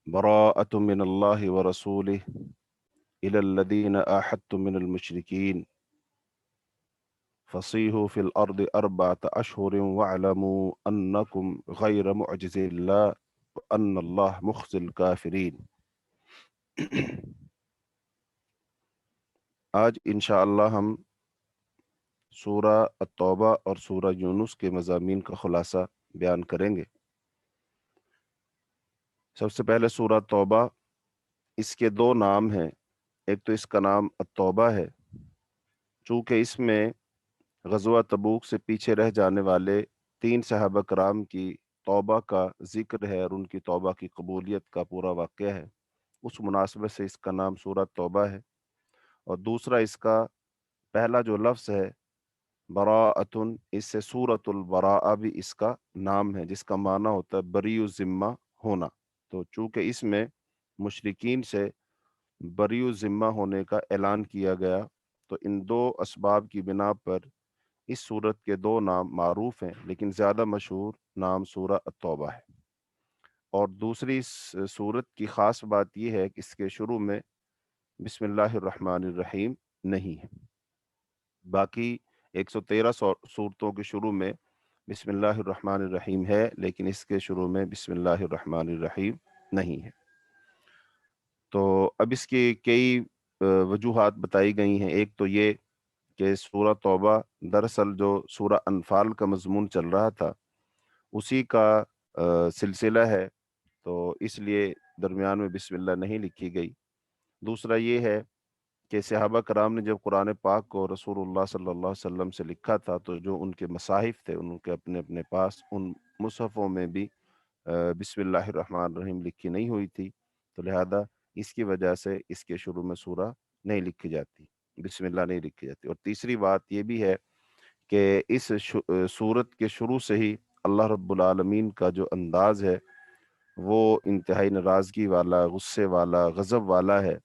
براءة من الله ورسوله إلى الذين آحدتم من المشركين فصيحوا في الأرض 4 أشهر واعلموا أنكم غير معجز الله وأن الله مخزي الكافرين۔ آج انشاءاللہ ہم سورہ التوبہ اور سورہ یونس کے مضامین کا خلاصہ بیان کریں گے۔ سب سے پہلے سورہ توبہ، اس کے 2 نام ہیں۔ ایک تو اس کا نام التوبہ ہے، چونکہ اس میں غزوہ تبوک سے پیچھے رہ جانے والے 3 صحابہ کرام کی توبہ کا ذکر ہے اور ان کی توبہ کی قبولیت کا پورا واقعہ ہے، اس مناسبت سے اس کا نام سورہ توبہ ہے۔ اور دوسرا اس کا پہلا جو لفظ ہے براءتن، اس سے سورۃ البراءہ بھی اس کا نام ہے، جس کا معنی ہوتا ہے بری الذمہ ہونا۔ تو چونکہ اس میں مشرکین سے بری الذمہ ہونے کا اعلان کیا گیا، تو ان 2 اسباب کی بنا پر اس سورت کے 2 نام معروف ہیں، لیکن زیادہ مشہور نام سورہ التوبہ ہے۔ اور دوسری اس سورت کی خاص بات یہ ہے کہ اس کے شروع میں بسم اللہ الرحمن الرحیم نہیں ہے۔ باقی 113 سورتوں کے شروع میں بسم اللہ الرحمن الرحیم ہے، لیکن اس کے شروع میں بسم اللہ الرحمن الرحیم نہیں ہے۔ تو اب اس کی کئی وجوہات بتائی گئی ہیں۔ ایک تو یہ کہ سورہ توبہ دراصل جو سورہ انفال کا مضمون چل رہا تھا اسی کا سلسلہ ہے، تو اس لیے درمیان میں بسم اللہ نہیں لکھی گئی۔ دوسرا یہ ہے کہ صحابہ کرام نے جب قرآن پاک کو رسول اللہ صلی اللہ علیہ وسلم سے لکھا تھا، تو جو ان کے مصاحف تھے ان کے اپنے اپنے پاس ان مصحفوں میں بھی بسم اللہ الرحمن الرحیم لکھی نہیں ہوئی تھی، تو لہذا اس کی وجہ سے اس کے شروع میں سورہ نہیں لکھی جاتی، بسم اللہ نہیں لکھی جاتی۔ اور تیسری بات یہ بھی ہے کہ اس سورت کے شروع سے ہی اللہ رب العالمین کا جو انداز ہے وہ انتہائی ناراضگی والا، غصے والا، غضب والا ہے،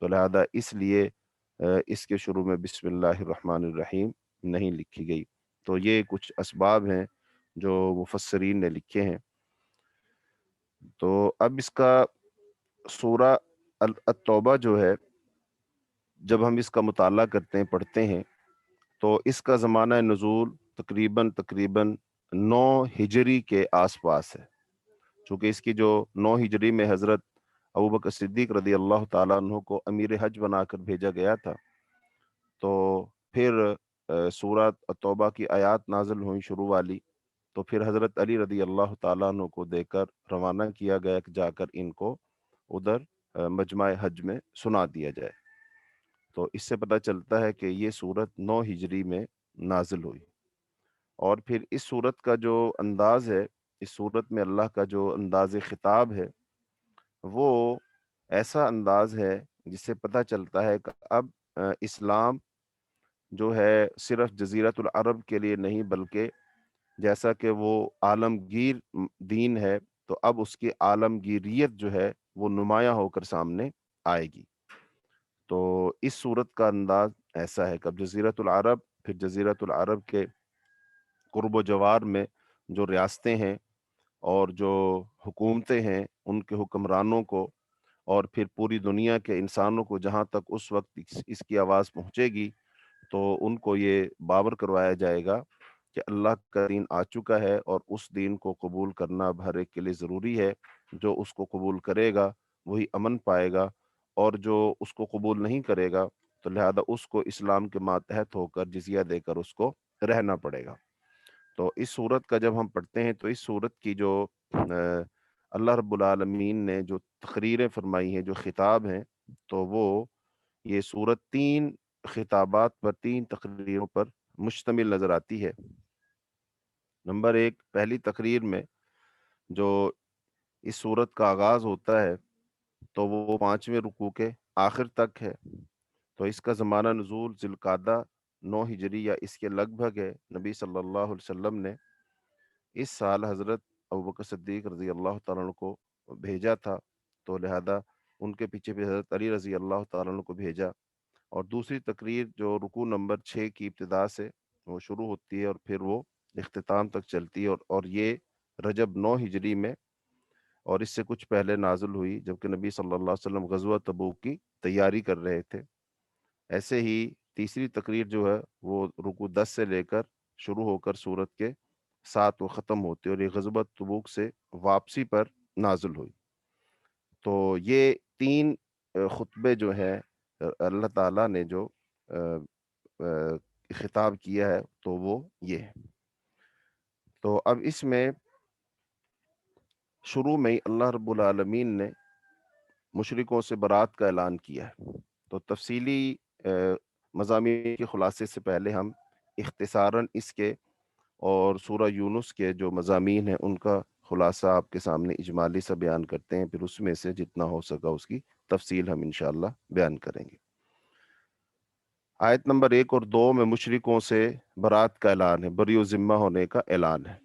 تو لہذا اس لیے اس کے شروع میں بسم اللہ الرحمن الرحیم نہیں لکھی گئی۔ تو یہ کچھ اسباب ہیں جو مفسرین نے لکھے ہیں۔ تو اب اس کا سورہ التوبہ جو ہے، جب ہم اس کا مطالعہ کرتے ہیں، پڑھتے ہیں، تو اس کا زمانہ نزول تقریباً 9 ہجری کے آس پاس ہے۔ چونکہ اس کی جو 9 ہجری میں حضرت ابوبکر صدیق رضی اللہ تعالیٰ عنہ کو امیر حج بنا کر بھیجا گیا تھا، تو پھر سورہ توبہ کی آیات نازل ہوئی شروع والی، تو پھر حضرت علی رضی اللہ تعالیٰ عنہ کو دے کر روانہ کیا گیا کہ جا کر ان کو ادھر مجمع حج میں سنا دیا جائے۔ تو اس سے پتہ چلتا ہے کہ یہ سورت 9 ہجری میں نازل ہوئی۔ اور پھر اس سورت کا جو انداز ہے، اس سورت میں اللہ کا جو انداز خطاب ہے وہ ایسا انداز ہے جس سے پتہ چلتا ہے کہ اب اسلام جو ہے صرف جزیرۃ العرب کے لیے نہیں، بلکہ جیسا کہ وہ عالمگیر دین ہے، تو اب اس کی عالمگیریت جو ہے وہ نمایاں ہو کر سامنے آئے گی۔ تو اس صورت کا انداز ایسا ہے کہ اب جزیرۃ العرب، پھر جزیرۃ العرب کے قرب و جوار میں جو ریاستیں ہیں اور جو حکومتیں ہیں، ان کے حکمرانوں کو اور پھر پوری دنیا کے انسانوں کو جہاں تک اس وقت اس کی آواز پہنچے گی، تو ان کو یہ باور کروایا جائے گا کہ اللہ کا دین آ چکا ہے اور اس دین کو قبول کرنا اب ہر ایک کے لیے ضروری ہے۔ جو اس کو قبول کرے گا وہی امن پائے گا، اور جو اس کو قبول نہیں کرے گا تو لہذا اس کو اسلام کے ماتحت ہو کر جزیہ دے کر اس کو رہنا پڑے گا۔ تو اس صورت کا جب ہم پڑھتے ہیں تو اس صورت کی جو اللہ رب العالمین نے جو تقریریں فرمائی ہیں، جو خطاب ہیں، تو وہ یہ صورت 3 خطابات پر، 3 تقریروں پر مشتمل نظر آتی ہے۔ نمبر 1، پہلی تقریر میں جو اس صورت کا آغاز ہوتا ہے تو وہ 5ویں رکوع کے آخر تک ہے۔ تو اس کا زمانہ نزول ذی القعدہ 9 ہجری یا اس کے لگ بھگ ہے۔ نبی صلی اللہ علیہ وسلم نے اس سال حضرت ابوبکر صدیق رضی اللہ تعالیٰ عنہ کو بھیجا تھا، تو لہذا ان کے پیچھے بھی حضرت علی رضی اللہ تعالیٰ عنہ کو بھیجا۔ اور دوسری تقریر جو رکوع نمبر 6 کی ابتدا سے وہ شروع ہوتی ہے اور پھر وہ اختتام تک چلتی ہے، اور یہ رجب 9 ہجری میں اور اس سے کچھ پہلے نازل ہوئی جبکہ نبی صلی اللہ علیہ وسلم غزوہ تبوک کی تیاری کر رہے تھے۔ ایسے ہی تیسری تقریر جو ہے وہ رکوع 10 سے لے کر شروع ہو کر سورت کے 7 وہ ختم ہوتی ہے، اور یہ غزوہ تبوک سے واپسی پر نازل ہوئی۔ تو یہ تین خطبے جو ہیں اللہ تعالیٰ نے جو خطاب کیا ہے تو وہ یہ ہے۔ تو اب اس میں شروع میں ہی اللہ رب العالمین نے مشرکوں سے برات کا اعلان کیا ہے۔ تو تفصیلی مضامین کے خلاصے سے پہلے ہم اختصاراً اس کے اور سورہ یونس کے جو مضامین ہیں ان کا خلاصہ آپ کے سامنے اجمالی سا بیان کرتے ہیں، پھر اس میں سے جتنا ہو سکا اس کی تفصیل ہم انشاءاللہ بیان کریں گے۔ آیت نمبر 1 اور 2 میں مشرکوں سے برات کا اعلان ہے، بری و ذمہ ہونے کا اعلان ہے۔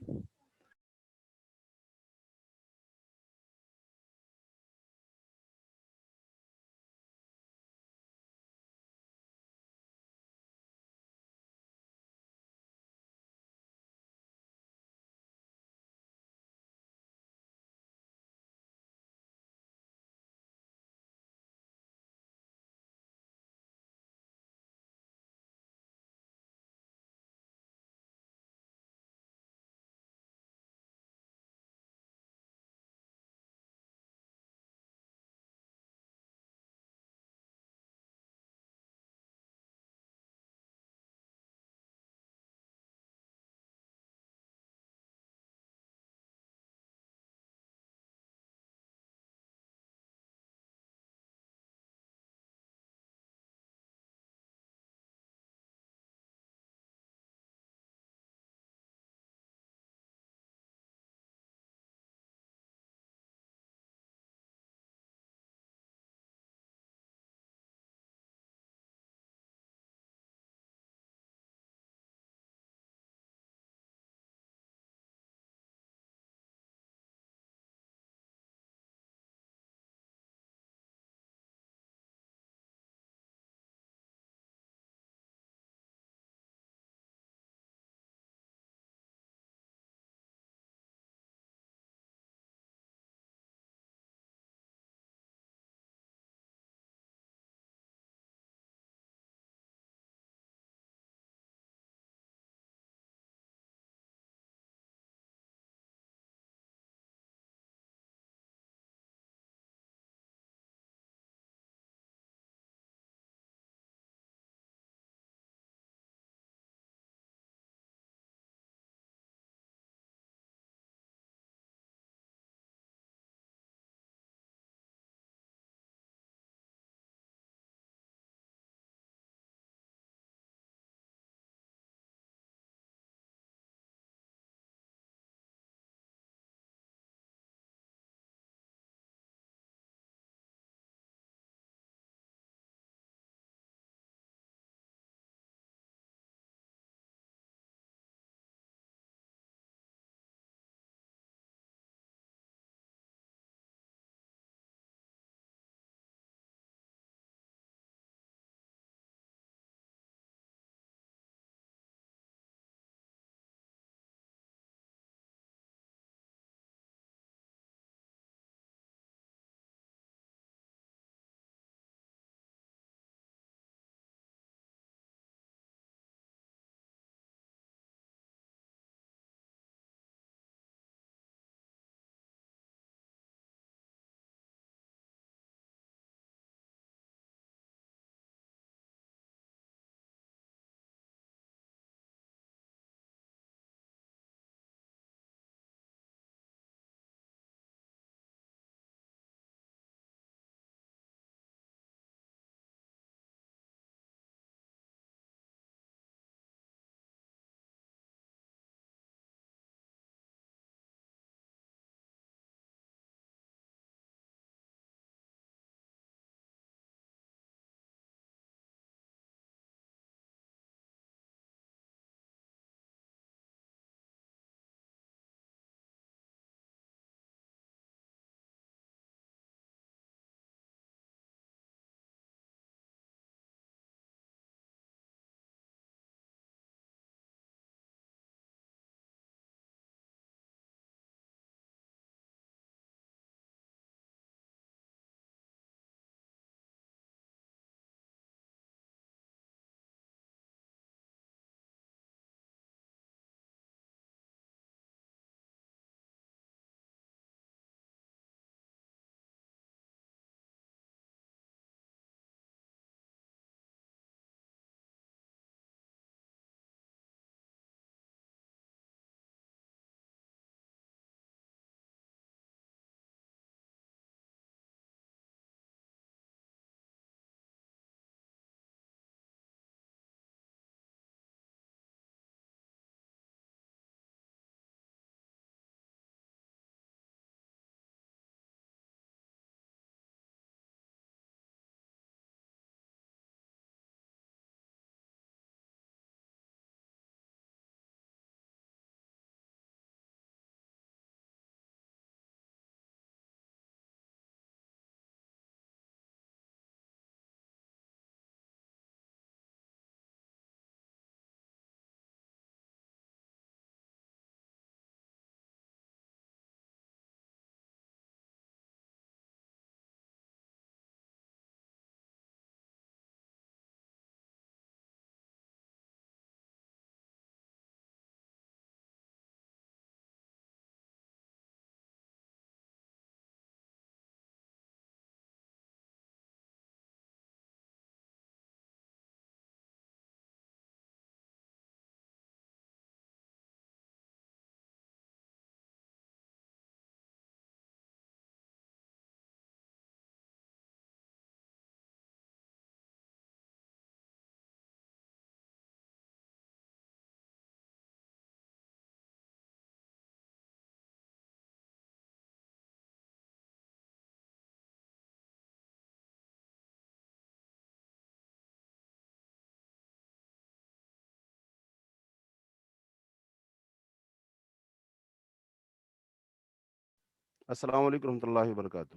السلام علیکم ورحمۃ اللہ وبرکاتہ.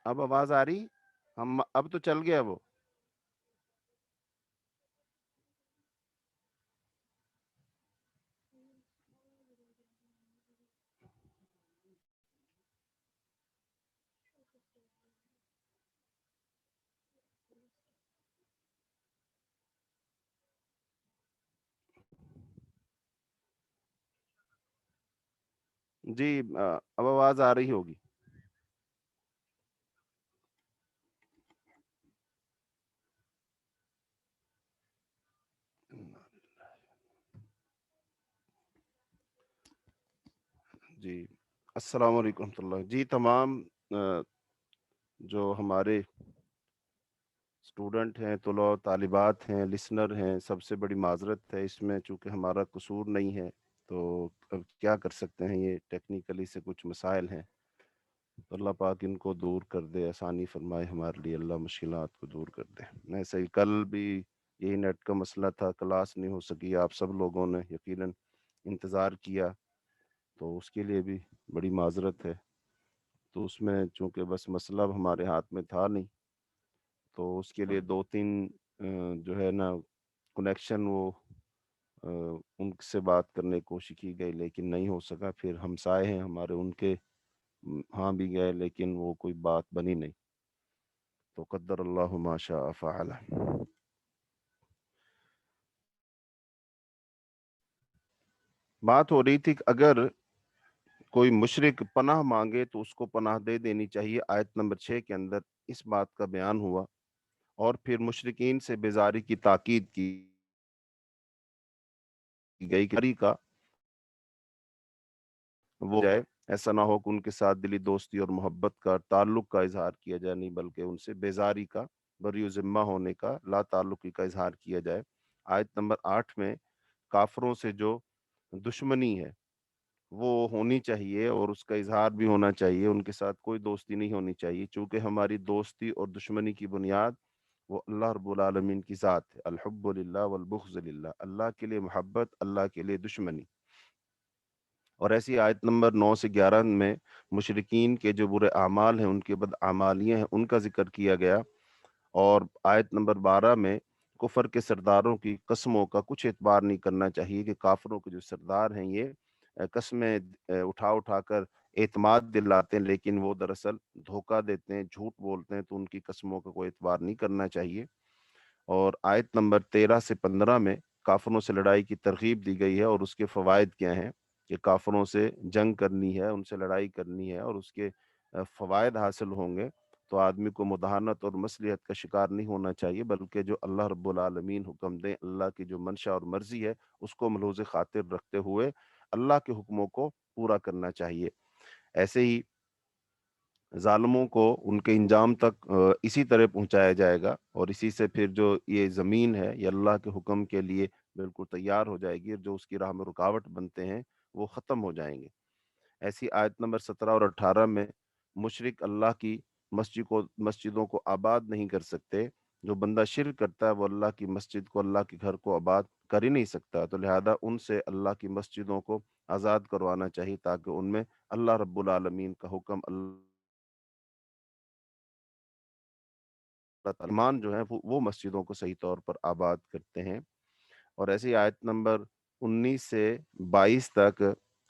اب آواز آ رہی؟ ہم اب تو چل گیا وہ. جی اب آواز آ رہی ہوگی. جی السلام علیکم ورحمۃ اللہ. جی تمام جو ہمارے اسٹوڈنٹ ہیں، طلباء طالبات ہیں، لسنر ہیں، سب سے بڑی معذرت ہے اس میں، چونکہ ہمارا قصور نہیں ہے. تو اب کیا کر سکتے ہیں، یہ ٹیکنیکلی سے کچھ مسائل ہیں. تو اللہ پاک ان کو دور کر دے، آسانی فرمائے ہمارے لیے، اللہ مشکلات کو دور کر دے. ایسے ہی کل بھی یہی نیٹ کا مسئلہ تھا، کلاس نہیں ہو سکی. آپ سب لوگوں نے یقیناً انتظار کیا، تو اس کے لیے بھی بڑی معذرت ہے. تو اس میں چونکہ بس مسئلہ اب ہمارے ہاتھ میں تھا نہیں، تو اس کے لیے دو تین جو ہے نا کنیکشن، وہ ان سے بات کرنے کی کوشش کی گئی لیکن نہیں ہو سکا. پھر ہمسائے ہیں ہمارے، ان کے ہاں بھی گئے لیکن وہ کوئی بات بنی نہیں. تو قدر اللہ ما شاء فعل. بات ہو رہی تھی کہ اگر کوئی مشرک پناہ مانگے تو اس کو پناہ دے دینی چاہیے. آیت نمبر 6 کے اندر اس بات کا بیان ہوا، اور پھر مشرکین سے بیزاری کی تاکید کی گئی کہ کا وہ جائے، ایسا نہ ہو کہ ان کے ساتھ دلی دوستی اور محبت کا، تعلق کا اظہار کیا جائے، نہیں بلکہ ان سے بیزاری کا، بری و ذمہ ہونے کا، لا تعلقی کا اظہار کیا جائے. آیت نمبر 8 میں کافروں سے جو دشمنی ہے وہ ہونی چاہیے، اور اس کا اظہار بھی ہونا چاہیے. ان کے ساتھ کوئی دوستی نہیں ہونی چاہیے، چونکہ ہماری دوستی اور دشمنی کی بنیاد وہ اللہ رب العالمین کی ذات ہے. الحب للہ والبغض للہ، اللہ کے لیے محبت، اللہ کے لیے دشمنی. اور ایسی آیت نمبر 9 سے 11 میں مشرکین کے جو برے اعمال ہیں، ان کے بدعمالیاں ہیں، ان کا ذکر کیا گیا. اور آیت نمبر 12 میں کفر کے سرداروں کی قسموں کا کچھ اعتبار نہیں کرنا چاہیے، کہ کافروں کے جو سردار ہیں یہ قسمیں اٹھا اٹھا کر اعتماد دلاتے ہیں، لیکن وہ دراصل دھوکہ دیتے ہیں، جھوٹ بولتے ہیں. تو ان کی قسموں کا کوئی اعتبار نہیں کرنا چاہیے. اور آیت نمبر 13 سے 15 میں کافروں سے لڑائی کی ترغیب دی گئی ہے، اور اس کے فوائد کیا ہیں، کہ کافروں سے جنگ کرنی ہے، ان سے لڑائی کرنی ہے، اور اس کے فوائد حاصل ہوں گے. تو آدمی کو مداحنت اور مصلحت کا شکار نہیں ہونا چاہیے، بلکہ جو اللہ رب العالمین حکم دیں، اللہ کی جو منشا اور مرضی ہے، اس کو ملحوظ خاطر رکھتے ہوئے اللہ کے حکموں کو پورا کرنا چاہیے. ایسے ہی ظالموں کو ان کے انجام تک اسی طرح پہنچایا جائے گا، اور اسی سے پھر جو یہ زمین ہے یہ اللہ کے حکم کے لیے بالکل تیار ہو جائے گی، اور جو اس کی راہ میں رکاوٹ بنتے ہیں وہ ختم ہو جائیں گے. ایسی آیت نمبر 17 اور 18 میں مشرک اللہ کی مسجدوں کو آباد نہیں کر سکتے. جو بندہ شرک کرتا ہے وہ اللہ کی مسجد کو، اللہ کے گھر کو آباد کر ہی نہیں سکتا. تو لہذا ان سے اللہ کی مسجدوں کو آزاد کروانا چاہیے، تاکہ ان میں اللہ رب العالمین کا حکم، اللہ تعالیٰ ایمان جو ہے وہ مسجدوں کو صحیح طور پر آباد کرتے ہیں. اور ایسی آیت نمبر 19 سے 22 تک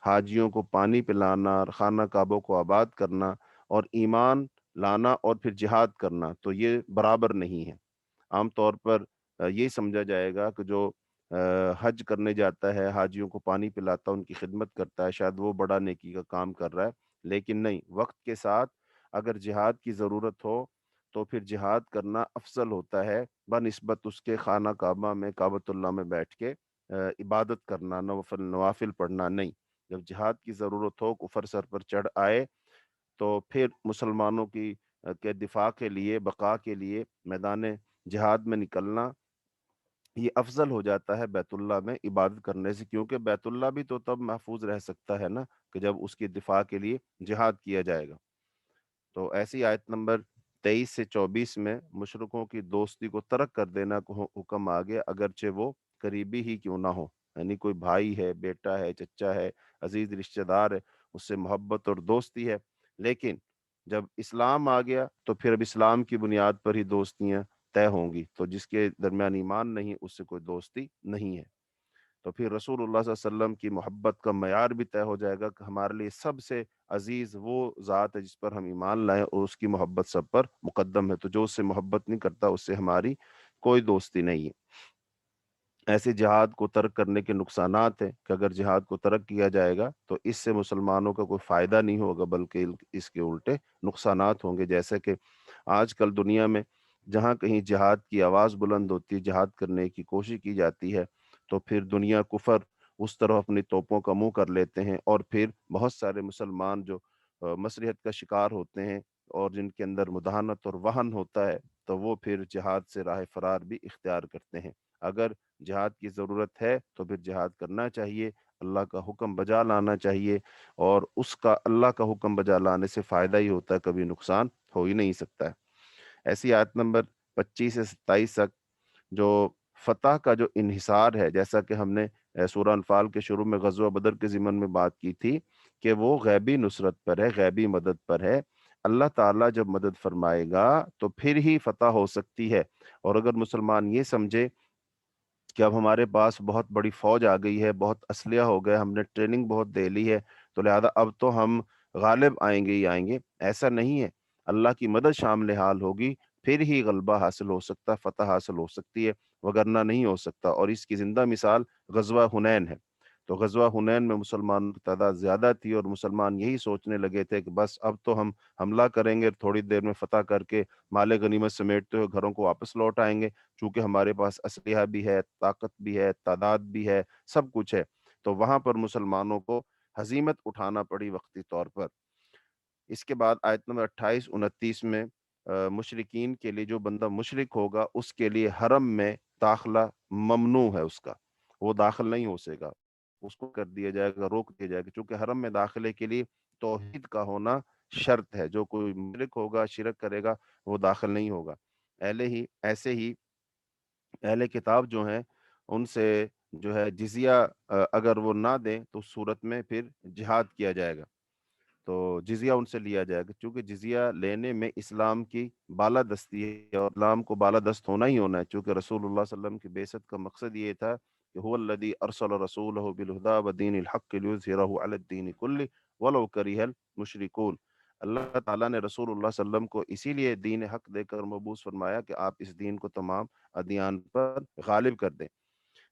حاجیوں کو پانی پلانا اور خانہ کعبوں کو آباد کرنا اور ایمان لانا اور پھر جہاد کرنا، تو یہ برابر نہیں ہے. عام طور پر یہ سمجھا جائے گا کہ جو حج کرنے جاتا ہے، حاجیوں کو پانی پلاتا ہے، ان کی خدمت کرتا ہے، شاید وہ بڑا نیکی کا کام کر رہا ہے. لیکن نہیں، وقت کے ساتھ اگر جہاد کی ضرورت ہو تو پھر جہاد کرنا افضل ہوتا ہے، بنسبت اس کے خانہ کعبہ میں، کعبۃ اللہ میں بیٹھ کے عبادت کرنا، نوافل پڑھنا نہیں. جب جہاد کی ضرورت ہو، کفر سر پر چڑھ آئے، تو پھر مسلمانوں کی کے دفاع کے لیے، بقا کے لیے میدان جہاد میں نکلنا یہ افضل ہو جاتا ہے بیت اللہ میں عبادت کرنے سے. کیونکہ بیت اللہ بھی تو تب محفوظ رہ سکتا ہے نا، کہ جب اس کی دفاع کے لیے جہاد کیا جائے گا. تو ایسی آیت نمبر 23 سے 24 میں مشرکوں کی دوستی کو ترک کر دینا کو حکم آ گیا، اگرچہ وہ قریبی ہی کیوں نہ ہو. یعنی کوئی بھائی ہے، بیٹا ہے، چچا ہے، عزیز رشتہ دار ہے، اس سے محبت اور دوستی ہے۔ لیکن جب اسلام آ گیا تو پھر اب اسلام کی بنیاد پر ہی دوستیاں طے ہوں گی، تو جس کے درمیان ایمان نہیں اس سے کوئی دوستی نہیں ہے۔ تو پھر رسول اللہ صلی اللہ علیہ وسلم کی محبت کا معیار بھی طے ہو جائے گا کہ ہمارے لیے سب سے عزیز وہ ذات ہے جس پر ہم ایمان لائیں، اور اس کی محبت سب پر مقدم ہے، تو جو اس سے محبت نہیں کرتا اس سے ہماری کوئی دوستی نہیں ہے۔ ایسے جہاد کو ترک کرنے کے نقصانات ہیں کہ اگر جہاد کو ترک کیا جائے گا تو اس سے مسلمانوں کا کوئی فائدہ نہیں ہوگا، بلکہ اس کے الٹے نقصانات ہوں گے، جیسے کہ آج کل دنیا میں جہاں کہیں جہاد کی آواز بلند ہوتی ہے، جہاد کرنے کی کوشش کی جاتی ہے، تو پھر دنیا کفر اس طرح اپنی توپوں کا منہ کر لیتے ہیں، اور پھر بہت سارے مسلمان جو مصریت کا شکار ہوتے ہیں اور جن کے اندر مداہنت اور وہن ہوتا ہے، تو وہ پھر جہاد سے راہ فرار بھی اختیار کرتے ہیں۔ اگر جہاد کی ضرورت ہے تو پھر جہاد کرنا چاہیے، اللہ کا حکم بجا لانا چاہیے، اور اس کا اللہ کا حکم بجا لانے سے فائدہ ہی ہوتا ہے، کبھی نقصان ہو ہی نہیں سکتا ہے۔ ایسی آیت نمبر 25 سے 27 تک جو فتح کا جو انحصار ہے، جیسا کہ ہم نے سورہ انفال کے شروع میں غزوہ بدر کے ضمن میں بات کی تھی کہ وہ غیبی نصرت پر ہے، غیبی مدد پر ہے۔ اللہ تعالیٰ جب مدد فرمائے گا تو پھر ہی فتح ہو سکتی ہے۔ اور اگر مسلمان یہ سمجھے کہ اب ہمارے پاس بہت بڑی فوج آ گئی ہے، بہت اسلحہ ہو گیا، ہم نے ٹریننگ بہت دے لی ہے، تو لہذا اب تو ہم غالب آئیں گے ہی آئیں گے، ایسا نہیں ہے۔ اللہ کی مدد شامل حال ہوگی، پھر ہی غلبہ حاصل ہو سکتا، فتح حاصل ہو سکتی ہے، وگرنہ نہیں ہو سکتا۔ اور اس کی زندہ مثال غزوہ حنین ہے۔ تو غزوہ حنین میں مسلمانوں کی تعداد زیادہ تھی، اور مسلمان یہی سوچنے لگے تھے کہ بس اب تو ہم حملہ کریں گے، تھوڑی دیر میں فتح کر کے مال غنیمت سمیٹتے ہوئے گھروں کو واپس لوٹ آئیں گے، چونکہ ہمارے پاس اسلحہ بھی ہے، طاقت بھی ہے، تعداد بھی ہے، سب کچھ ہے۔ تو وہاں پر مسلمانوں کو ہزیمت اٹھانا پڑی وقتی طور پر۔ اس کے بعد آیت نمبر 28 29 میں مشرکین کے لیے، جو بندہ مشرک ہوگا اس کے لیے حرم میں داخلہ ممنوع ہے، اس کا وہ داخل نہیں ہو سکے گا، اس کو کر دیا جائے گا، روک دیا جائے گا، چونکہ حرم میں داخلے کے لیے توحید کا ہونا شرط ہے۔ جو کوئی مشرک ہوگا، شرک کرے گا، وہ داخل نہیں ہوگا۔ ایسے ہی اہل کتاب جو ہیں ان سے جو ہے جزیہ اگر وہ نہ دیں تو اس صورت میں پھر جہاد کیا جائے گا، تو جزیہ ان سے لیا جائے گا، چونکہ جزیہ لینے میں اسلام کی بالادستی ہے، اور اسلام کو بالادست ہونا ہی ہونا ہے، چونکہ رسول اللہ صلی اللہ علیہ وسلم کی بعثت کا مقصد یہ تھا کہ هو الذی ارسل رسولہ بالہدی ودین الحق لیظہرہ علی الدین کلہ ولو کرہ المشرکون۔ اللہ تعالیٰ نے رسول اللہ صلی اللہ علیہ وسلم کو اسی لیے دین حق دے کر مبعوث فرمایا کہ آپ اس دین کو تمام ادیان پر غالب کر دیں۔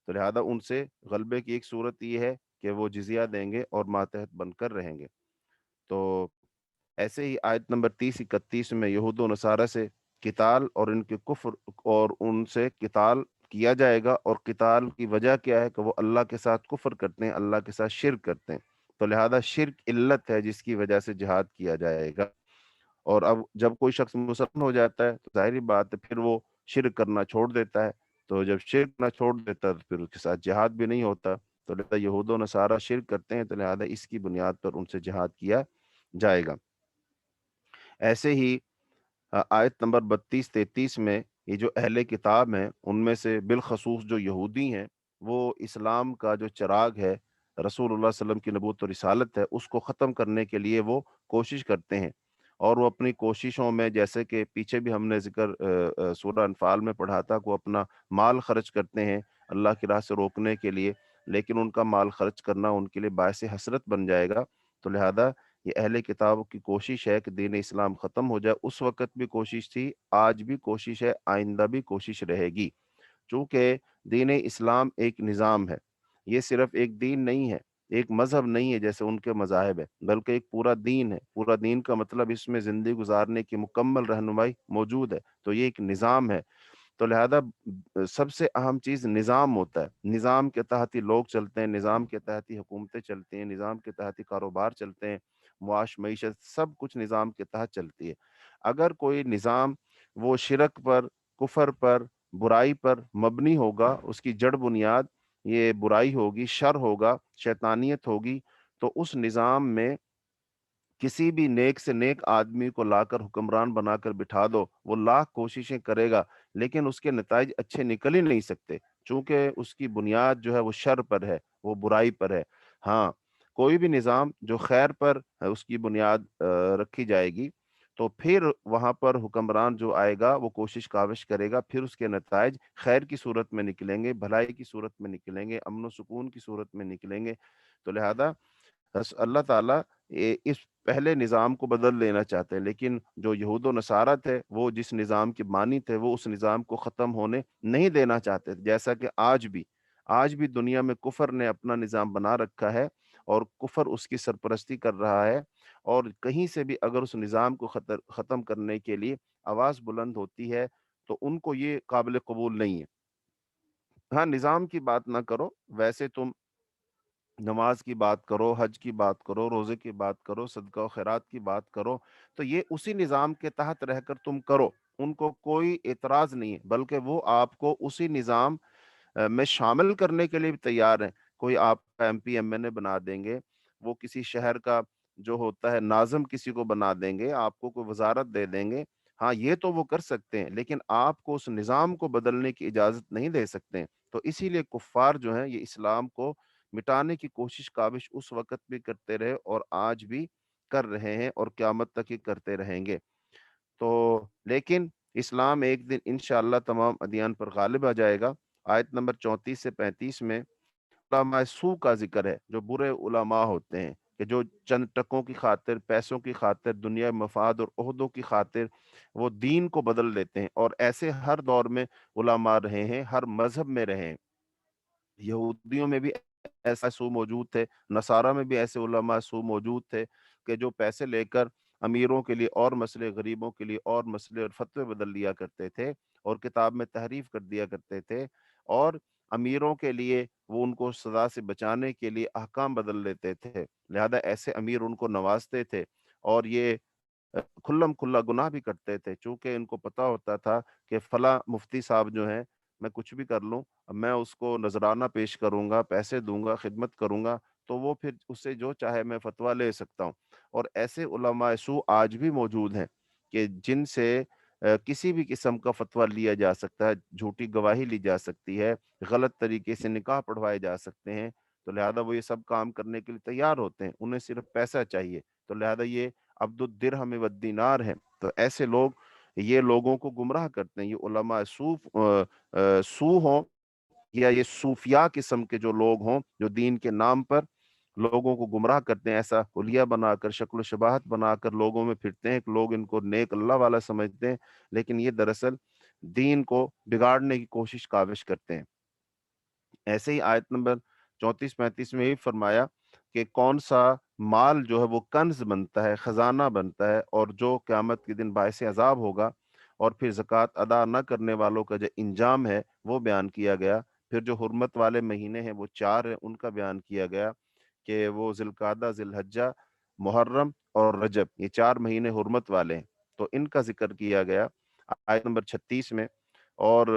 تو لہذا ان سے غلبے کی ایک صورت یہ ہے کہ وہ جزیہ دیں گے اور ماتحت بن کر رہیں گے۔ تو ایسے ہی آیت نمبر 30 31 میں یہود و نصارہ سے قتال اور ان کے کفر، اور ان سے قتال کیا جائے گا، اور قتال کی وجہ کیا ہے کہ وہ اللہ کے ساتھ کفر کرتے ہیں، اللہ کے ساتھ شرک کرتے ہیں، تو لہذا شرک علت ہے جس کی وجہ سے جہاد کیا جائے گا۔ اور اب جب کوئی شخص مسلمان ہو جاتا ہے تو ظاہری بات ہے پھر وہ شرک کرنا چھوڑ دیتا ہے، تو جب شرک کرنا چھوڑ دیتا ہے تو پھر اس کے ساتھ جہاد بھی نہیں ہوتا، تو لہذا یہود و نصارہ شرک کرتے ہیں، تو لہذا اس کی بنیاد پر ان سے جہاد کیا جائے گا۔ ایسے ہی آیت نمبر 32 33 میں یہ جو اہل کتاب ہیں ان میں سے بالخصوص جو یہودی ہیں، وہ اسلام کا جو چراغ ہے، رسول اللہ صلی اللہ علیہ وسلم کی نبوت و رسالت ہے، اس کو ختم کرنے کے لیے وہ کوشش کرتے ہیں، اور وہ اپنی کوششوں میں، جیسے کہ پیچھے بھی ہم نے ذکر سورہ انفال میں پڑھا تھا، کہ وہ اپنا مال خرچ کرتے ہیں اللہ کی راہ سے روکنے کے لیے، لیکن ان کا مال خرچ کرنا ان کے لیے باعث حسرت بن جائے گا۔ تو لہذا یہ اہل کتابوں کی کوشش ہے کہ دین اسلام ختم ہو جائے، اس وقت بھی کوشش تھی، آج بھی کوشش ہے، آئندہ بھی کوشش رہے گی، چونکہ دین اسلام ایک نظام ہے، یہ صرف ایک دین نہیں ہے، ایک مذہب نہیں ہے جیسے ان کے مذاہب ہے، بلکہ ایک پورا دین ہے۔ پورا دین کا مطلب اس میں زندگی گزارنے کی مکمل رہنمائی موجود ہے، تو یہ ایک نظام ہے۔ تو لہذا سب سے اہم چیز نظام ہوتا ہے، نظام کے تحت ہی لوگ چلتے ہیں، نظام کے تحت ہی حکومتیں چلتی ہیں، نظام کے تحت ہی کاروبار چلتے ہیں، معاش معیشت سب کچھ نظام کے تحت چلتی ہے۔ اگر کوئی نظام وہ شرک پر، کفر پر، برائی پر مبنی ہوگا، اس کی جڑ بنیاد یہ برائی ہوگی، شر ہوگا، شیطانیت ہوگی، تو اس نظام میں کسی بھی نیک سے نیک آدمی کو لا کر حکمران بنا کر بٹھا دو، وہ لاکھ کوششیں کرے گا لیکن اس کے نتائج اچھے نکل ہی نہیں سکتے، چونکہ اس کی بنیاد جو ہے وہ شر پر ہے، وہ برائی پر ہے۔ ہاں، کوئی بھی نظام جو خیر پر اس کی بنیاد رکھی جائے گی، تو پھر وہاں پر حکمران جو آئے گا وہ کوشش کاوش کرے گا، پھر اس کے نتائج خیر کی صورت میں نکلیں گے، بھلائی کی صورت میں نکلیں گے، امن و سکون کی صورت میں نکلیں گے۔ تو لہذا اللہ تعالیٰ اس پہلے نظام کو بدل لینا چاہتے ہیں، لیکن جو یہود و نصارہ تھے وہ جس نظام کے بانی تھے وہ اس نظام کو ختم ہونے نہیں دینا چاہتے، جیسا کہ آج بھی دنیا میں کفر نے اپنا نظام بنا رکھا ہے، اور کفر اس کی سرپرستی کر رہا ہے، اور کہیں سے بھی اگر اس نظام کو ختم کرنے کے لیے آواز بلند ہوتی ہے تو ان کو یہ قابل قبول نہیں ہے۔ ہاں، نظام کی بات نہ کرو، ویسے تم نماز کی بات کرو، حج کی بات کرو، روزے کی بات کرو، صدقہ و خیرات کی بات کرو، تو یہ اسی نظام کے تحت رہ کر تم کرو، ان کو کوئی اعتراض نہیں ہے، بلکہ وہ آپ کو اسی نظام میں شامل کرنے کے لیے بھی تیار ہیں۔ کوئی آپ کا ایم پی ایم این اے بنا دیں گے، وہ کسی شہر کا جو ہوتا ہے ناظم کسی کو بنا دیں گے، آپ کو کوئی وزارت دے دیں گے، ہاں یہ تو وہ کر سکتے ہیں، لیکن آپ کو اس نظام کو بدلنے کی اجازت نہیں دے سکتے ہیں۔ تو اسی لیے کفار جو ہیں یہ اسلام کو مٹانے کی کوشش کاوش اس وقت بھی کرتے رہے اور آج بھی کر رہے ہیں، اور قیامت تک یہ کرتے رہیں گے۔ تو لیکن اسلام ایک دن انشاءاللہ تمام ادیان پر غالب آ جائے گا۔ آیت نمبر 34 سے 35 میں علماء سو کا ذکر ہے، جو برے علماء ہوتے ہیں، کہ جو چند ٹکوں کی خاطر، پیسوں کی خاطر، دنیا مفاد اور عہدوں کی خاطر وہ دین کو بدل لیتے ہیں، اور ایسے ہر دور میں علماء رہے ہیں، ہر مذہب میں رہے ہیں۔ یہودیوں میں بھی ایسا سو موجود تھے، نصارہ میں بھی ایسے علماء سو موجود تھے، کہ جو پیسے لے کر امیروں کے لیے اور مسئلے، غریبوں کے لیے اور مسئلے اور فتوے بدل لیا کرتے تھے، اور کتاب میں تحریف کر دیا کرتے تھے، اور امیروں کے لیے وہ ان کو سزا سے بچانے کے لیے احکام بدل لیتے تھے، لہذا ایسے امیر ان کو نوازتے تھے، اور یہ کھلم کھلا گناہ بھی کرتے تھے، چونکہ ان کو پتا ہوتا تھا کہ فلاں مفتی صاحب جو ہیں، میں کچھ بھی کر لوں، میں اس کو نذرانہ پیش کروں گا، پیسے دوں گا، خدمت کروں گا، تو وہ پھر اس سے جو چاہے میں فتویٰ لے سکتا ہوں۔ اور ایسے علماء سو آج بھی موجود ہیں، کہ جن سے کسی بھی قسم کا فتویٰ لیا جا سکتا ہے، جھوٹی گواہی لی جا سکتی ہے، غلط طریقے سے نکاح پڑھوائے جا سکتے ہیں، تو لہذا وہ یہ سب کام کرنے کے لیے تیار ہوتے ہیں، انہیں صرف پیسہ چاہیے، تو لہذا یہ عبد الدرہم والدینار ہیں۔ تو ایسے لوگ یہ لوگوں کو گمراہ کرتے ہیں، یہ علماء سو ہوں، یا یہ صوفیاء قسم کے جو لوگ ہوں، جو دین کے نام پر لوگوں کو گمراہ کرتے ہیں، ایسا حلیہ بنا کر، شکل و شباہت بنا کر لوگوں میں پھرتے ہیں کہ لوگ ان کو نیک اللہ والا سمجھتے ہیں، لیکن یہ دراصل دین کو بگاڑنے کی کوشش کاوش کرتے ہیں۔ ایسے ہی آیت نمبر 34-35 میں یہ فرمایا کہ کون سا مال جو ہے وہ کنز بنتا ہے، خزانہ بنتا ہے، اور جو قیامت کے دن باعث عذاب ہوگا، اور پھر زکوٰۃ ادا نہ کرنے والوں کا جو انجام ہے وہ بیان کیا گیا۔ پھر جو حرمت والے مہینے ہیں وہ 4 ہیں، ان کا بیان کیا گیا، کہ وہ ذی القعدہ، ذی الحجہ، محرم اور رجب، یہ 4 مہینے حرمت والے ہیں، تو ان کا ذکر کیا گیا آیت نمبر 36 میں۔ اور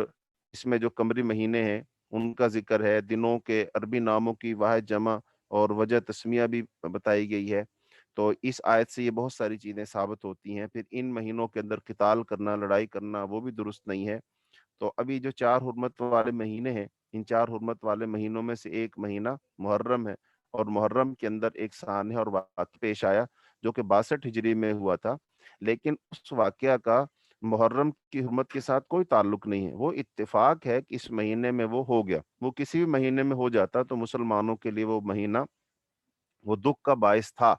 اس میں جو قمری مہینے ہیں ان کا ذکر ہے، دنوں کے عربی ناموں کی واحد جمع اور وجہ تسمیہ بھی بتائی گئی ہے۔ تو اس آیت سے یہ بہت ساری چیزیں ثابت ہوتی ہیں۔ پھر ان مہینوں کے اندر قتال کرنا، لڑائی کرنا، وہ بھی درست نہیں ہے۔ تو ابھی جو 4 حرمت والے مہینے ہیں، ان 4 حرمت والے مہینوں میں سے ایک مہینہ محرم ہے، اور محرم کے اندر ایک سانحہ اور واقعہ پیش آیا جو کہ 62 ہجری میں ہوا تھا، لیکن اس واقعہ کا محرم کی حرمت کے ساتھ کوئی تعلق نہیں ہے، وہ اتفاق ہے کہ اس مہینے میں وہ ہو گیا، وہ کسی بھی مہینے میں ہو جاتا تو مسلمانوں کے لیے وہ مہینہ وہ دکھ کا باعث تھا،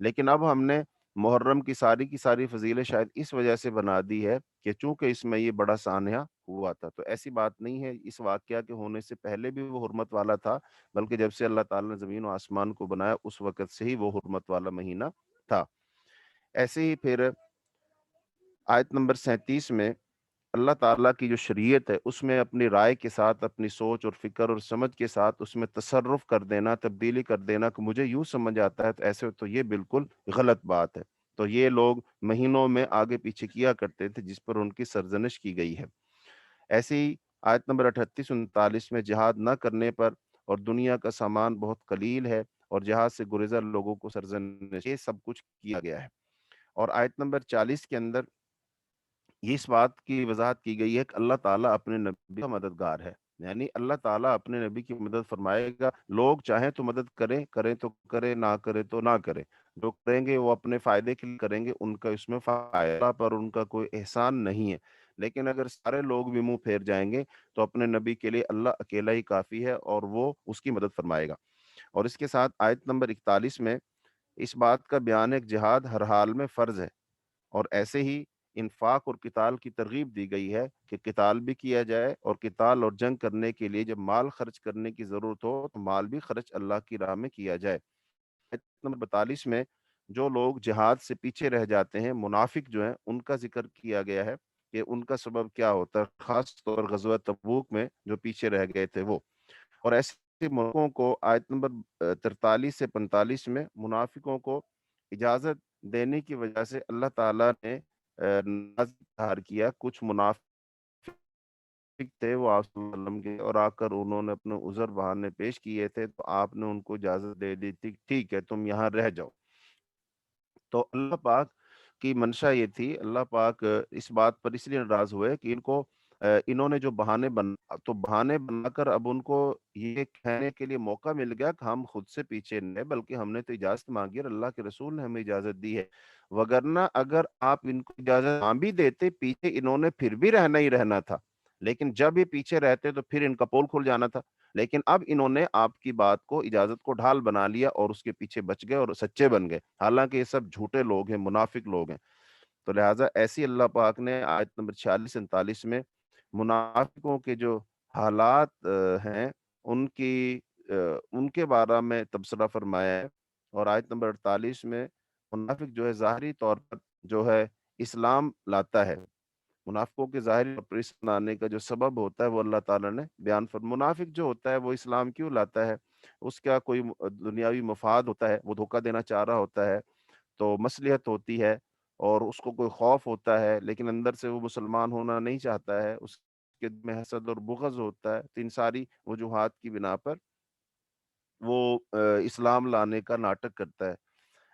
لیکن اب ہم نے محرم کی ساری فضیلت شاید اس وجہ سے بنا دی ہے کہ چونکہ اس میں یہ بڑا سانحہ ہوا تھا، تو ایسی بات نہیں ہے، اس واقعہ کے ہونے سے پہلے بھی وہ حرمت والا تھا، بلکہ جب سے اللہ تعالیٰ نے زمین و آسمان کو بنایا اس وقت سے ہی وہ حرمت والا مہینہ تھا۔ ایسے ہی پھر آیت نمبر 37 میں اللہ تعالیٰ کی جو شریعت ہے اس میں اپنی رائے کے ساتھ، اپنی سوچ اور فکر اور سمجھ کے ساتھ اس میں تصرف کر دینا، تبدیلی کر دینا کہ مجھے یوں سمجھ آتا ہے، تو ایسے تو یہ بالکل غلط بات ہے۔ تو یہ لوگ مہینوں میں آگے پیچھے کیا کرتے تھے جس پر ان کی سرزنش کی گئی ہے۔ ایسے ہی آیت نمبر 38-39 میں جہاد نہ کرنے پر اور دنیا کا سامان بہت قلیل ہے اور جہاد سے گریزہ لوگوں کو سرزنش، یہ سب کچھ کیا گیا ہے۔ اور آیت نمبر 40 کے اندر یہ اس بات کی وضاحت کی گئی ہے کہ اللہ تعالیٰ اپنے نبی کا مددگار ہے۔ یعنی اللہ تعالیٰ اپنے نبی کی مدد فرمائے گا، لوگ چاہیں تو مدد کریں، کریں تو کریں، نہ کریں تو نہ کریں، جو کریں گے وہ اپنے فائدے کے لیے کریں گے، ان کا اس میں فائدہ پر ان کا کوئی احسان نہیں ہے۔ لیکن اگر سارے لوگ بھی منہ پھیر جائیں گے تو اپنے نبی کے لیے اللہ اکیلا ہی کافی ہے اور وہ اس کی مدد فرمائے گا۔ اور اس کے ساتھ آیت نمبر 41 میں اس بات کا بیان ہے کہ جہاد ہر حال میں فرض ہے، اور ایسے ہی انفاق اور قتال کی ترغیب دی گئی ہے کہ قتال بھی کیا جائے، اور قتال اور جنگ کرنے کے لیے جب مال خرچ کرنے کی ضرورت ہو تو مال بھی خرچ اللہ کی راہ میں کیا جائے۔ آیت نمبر 42 میں جو لوگ جہاد سے پیچھے رہ جاتے ہیں، منافق جو ہیں، ان کا ذکر کیا گیا ہے کہ ان کا سبب کیا ہوتا ہے، خاص طور پر غزوہ تبوک میں جو پیچھے رہ گئے تھے وہ۔ اور ایسے موقعوں کو آیت نمبر 43 سے 45 میں منافقوں کو اجازت دینے کی وجہ سے اللہ تعالیٰ نے ناز ظاہر کیا۔ کچھ منافق تھے، وہ آپ صلی اللہ علیہ وسلم کے اور آ کر انہوں نے اپنے عذر بہانے پیش کیے تھے، تو آپ نے ان کو اجازت دے دی تھی، ٹھیک ہے تم یہاں رہ جاؤ۔ تو اللہ پاک کی منشا یہ تھی، اللہ پاک اس بات پر اس لیے ناراض ہوئے کہ انہوں نے جو بہانے بنا کر اب ان کو یہ کہنے کے لیے موقع مل گیا کہ ہم خود سے پیچھے نہیں، بلکہ ہم نے تو اجازت مانگی اور اللہ کے رسول نے ہمیں اجازت دی ہے، وگرنہ اگر آپ ان کو اجازت نہ بھی دیتے، پیچھے انہوں نے پھر بھی رہنا ہی رہنا تھا، لیکن جب یہ پیچھے رہتے تو پھر ان کا پول کھل جانا تھا۔ لیکن اب انہوں نے آپ کی بات کو، اجازت کو ڈھال بنا لیا اور اس کے پیچھے بچ گئے اور سچے بن گئے، حالانکہ یہ سب جھوٹے لوگ ہیں، منافق لوگ ہیں۔ تو لہٰذا ایسی اللہ پاک نے آیت نمبر 46-49 میں منافقوں کے جو حالات ہیں ان کے بارے میں تبصرہ فرمایا ہے، اور آیت نمبر 48 میں منافق جو ہے ظاہری طور پر جو ہے اسلام لاتا ہے، منافقوں کے ظاہری طور پر اسلام لانے کا جو سبب ہوتا ہے وہ اللہ تعالیٰ نے بیان منافق جو ہوتا ہے وہ اسلام کیوں لاتا ہے، اس کا کوئی دنیاوی مفاد ہوتا ہے، وہ دھوکہ دینا چاہ رہا ہوتا ہے، تو مصلحت ہوتی ہے اور اس کو کوئی خوف ہوتا ہے، لیکن اندر سے وہ مسلمان ہونا نہیں چاہتا ہے، اس کے دل میں حسد اور بغض ہوتا ہے، تو ان ساری وجوہات کی بنا پر وہ اسلام لانے کا ناٹک کرتا ہے۔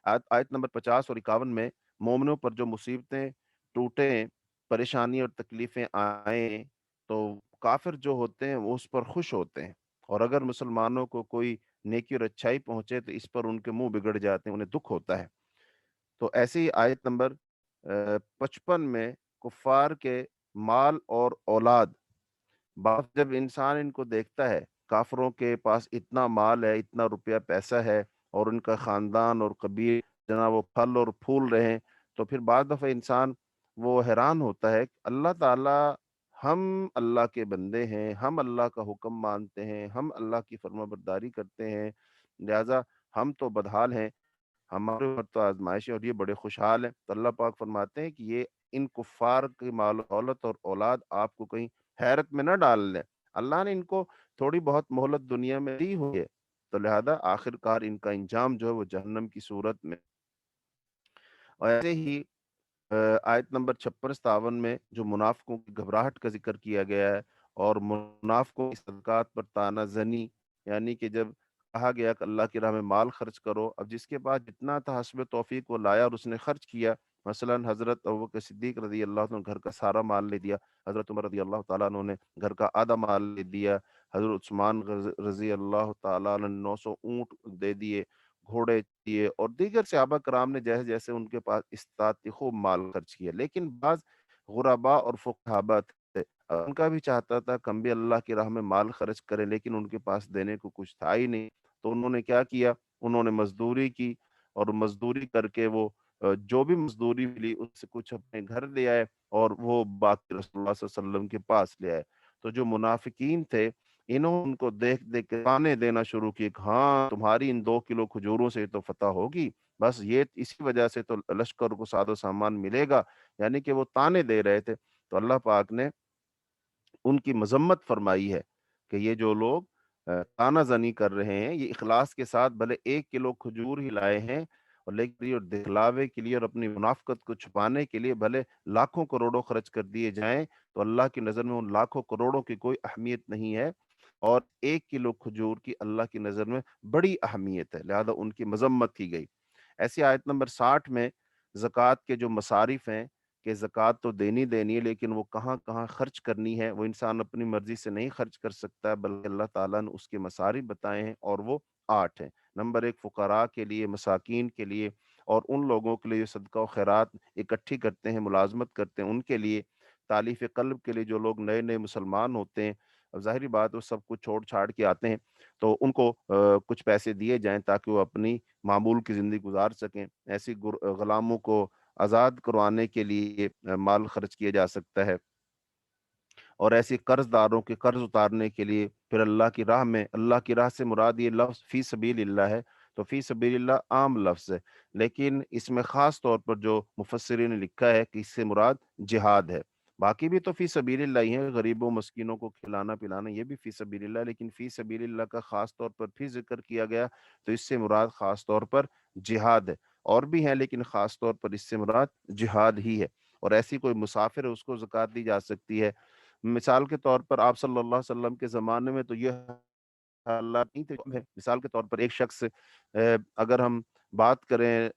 آیت نمبر 50 اور 51 میں مومنوں پر جو مصیبتیں ٹوٹیں، پریشانی اور تکلیفیں آئیں، تو کافر جو ہوتے ہیں وہ اس پر خوش ہوتے ہیں، اور اگر مسلمانوں کو کوئی نیکی اور اچھائی پہنچے تو اس پر ان کے منہ بگڑ جاتے ہیں، انہیں دکھ ہوتا ہے۔ تو ایسے ہی آیت نمبر 55 میں کفار کے مال اور اولاد، بعض جب انسان ان کو دیکھتا ہے، کافروں کے پاس اتنا مال ہے، اتنا روپیہ پیسہ ہے، اور ان کا خاندان اور قبیل جناب وہ پھل اور پھول رہے ہیں، تو پھر بعض دفعہ انسان وہ حیران ہوتا ہے کہ اللہ تعالیٰ، ہم اللہ کے بندے ہیں، ہم اللہ کا حکم مانتے ہیں، ہم اللہ کی فرما برداری کرتے ہیں، لہذا ہم تو بدحال ہیں، ہمارے اوپر تو آزمائش ہے اور یہ بڑے خوشحال ہیں۔ تو اللہ پاک فرماتے ہیں کہ یہ ان کفار کی مال و دولت اور اولاد آپ کو کہیں حیرت میں نہ ڈال لیں، اللہ نے ان کو تھوڑی بہت مہلت دنیا میں دی ہوئی ہے، تو لہذا آخر کار ان کا انجام جو ہے وہ جہنم کی صورت میں۔ اور ایسے ہی آیت نمبر 56-57 میں جو منافقوں کی گھبراہٹ کا ذکر کیا گیا ہے، اور منافقوں کی صدقات پر طعنہ زنی، یعنی کہ جب کہا گیا کہ اللہ کی راہ میں مال خرچ کرو، اب جس کے پاس جتنا تھا حسب توفیق وہ لایا اور اس نے خرچ کیا، مثلا حضرت ابوبکر صدیق رضی اللہ عنہ نے گھر کا سارا مال لے دیا، حضرت عمر رضی اللہ تعالیٰ عنہ نے گھر کا آدھا مال لے دیا، حضرت عثمان رضی اللہ تعالیٰ عنہ نے 900 اونٹ دے دیے، گھوڑے دیے، اور دیگر صحابہ کرام نے جیسے جیسے ان کے پاس استطاعت تھی خوب مال خرچ کیا۔ لیکن بعض غربا اور فقہا تھے، ان کا بھی چاہتا تھا کہ ہم بھی اللہ کی راہ میں مال خرچ کریں، لیکن ان کے پاس دینے کو کچھ تھا ہی نہیں، تو انہوں نے کیا کیا، انہوں نے مزدوری کی، اور مزدوری کر کے وہ جو بھی مزدوری ملی اس سے کچھ اپنے گھر لے آئے، اور وہ باقی رسول اللہ صلی اللہ علیہ وسلم کے پاس لے آئے۔ تو جو منافقین تھے، انہوں ان کو دیکھ دیکھ کے تانے دینا شروع کیے کہ ہاں تمہاری ان 2 کلو کھجوروں سے تو فتح ہوگی، بس یہ اسی وجہ سے تو لشکر کو ساز و سامان ملے گا، یعنی کہ وہ تانے دے رہے تھے۔ تو اللہ پاک نے ان کی مذمت فرمائی ہے کہ یہ جو لوگ تانہ زنی کر رہے ہیں، یہ اخلاص کے ساتھ بھلے 1 کلو کھجور ہی لائے ہیں، اور لیکن اور دکھلاوے کے لیے اور اپنی منافقت کو چھپانے کے لیے بھلے لاکھوں کروڑوں خرچ کر دیے جائیں، تو اللہ کی نظر میں ان لاکھوں کروڑوں کی کوئی اہمیت نہیں ہے، اور 1 کلو کھجور کی اللہ کی نظر میں بڑی اہمیت ہے، لہذا ان کی مذمت کی گئی۔ ایسی آیت نمبر 60 میں زکوٰۃ کے جو مصارف ہیں، کہ زکوٰۃ تو دینی دینی ہے، لیکن وہ کہاں کہاں خرچ کرنی ہے وہ انسان اپنی مرضی سے نہیں خرچ کر سکتا ہے، بلکہ اللہ تعالیٰ نے اس کے مصارف بتائے ہیں، اور وہ 8 ہیں۔ نمبر 1 فقراء کے لیے، مساکین کے لیے، اور ان لوگوں کے لیے جو صدقہ و خیرات اکٹھی کرتے ہیں، ملازمت کرتے ہیں، ان کے لیے، تالیف قلب کے لیے، جو لوگ نئے نئے مسلمان ہوتے ہیں، اب ظاہری بات وہ سب کچھ چھوڑ چھاڑ کے آتے ہیں، تو ان کو کچھ پیسے دیے جائیں تاکہ وہ اپنی معمول کی زندگی گزار سکیں۔ ایسی غلاموں کو آزاد کروانے کے لیے مال خرچ کیا جا سکتا ہے، اور ایسی قرض داروں کے قرض اتارنے کے لیے پھر اللہ کی راہ میں، اللہ کی راہ سے مراد یہ لفظ فی سبیل اللہ ہے، تو فی سبیل اللہ عام لفظ ہے، لیکن اس میں خاص طور پر جو مفسرین نے لکھا ہے کہ اس سے مراد جہاد ہے۔ باقی بھی تو فی سبیل اللہ ہی ہیں، غریبوں مسکینوں کو کھلانا پلانا، یہ بھی فی سبیل اللہ، لیکن فی سبیل اللہ کا خاص طور پر پھر ذکر کیا گیا، تو اس سے مراد خاص طور پر جہاد ہے۔ اور بھی ہیں لیکن خاص طور پر اس سے مراد جہاد ہی ہے۔ اور ایسی کوئی مسافر ہے اس کو زکوٰۃ دی جا سکتی ہے۔ مثال کے طور پر آپ صلی اللہ علیہ وسلم کے زمانے میں تو یہ حالات نہیں تھے۔ مثال کے طور پر ایک شخص، اگر ہم بات کریں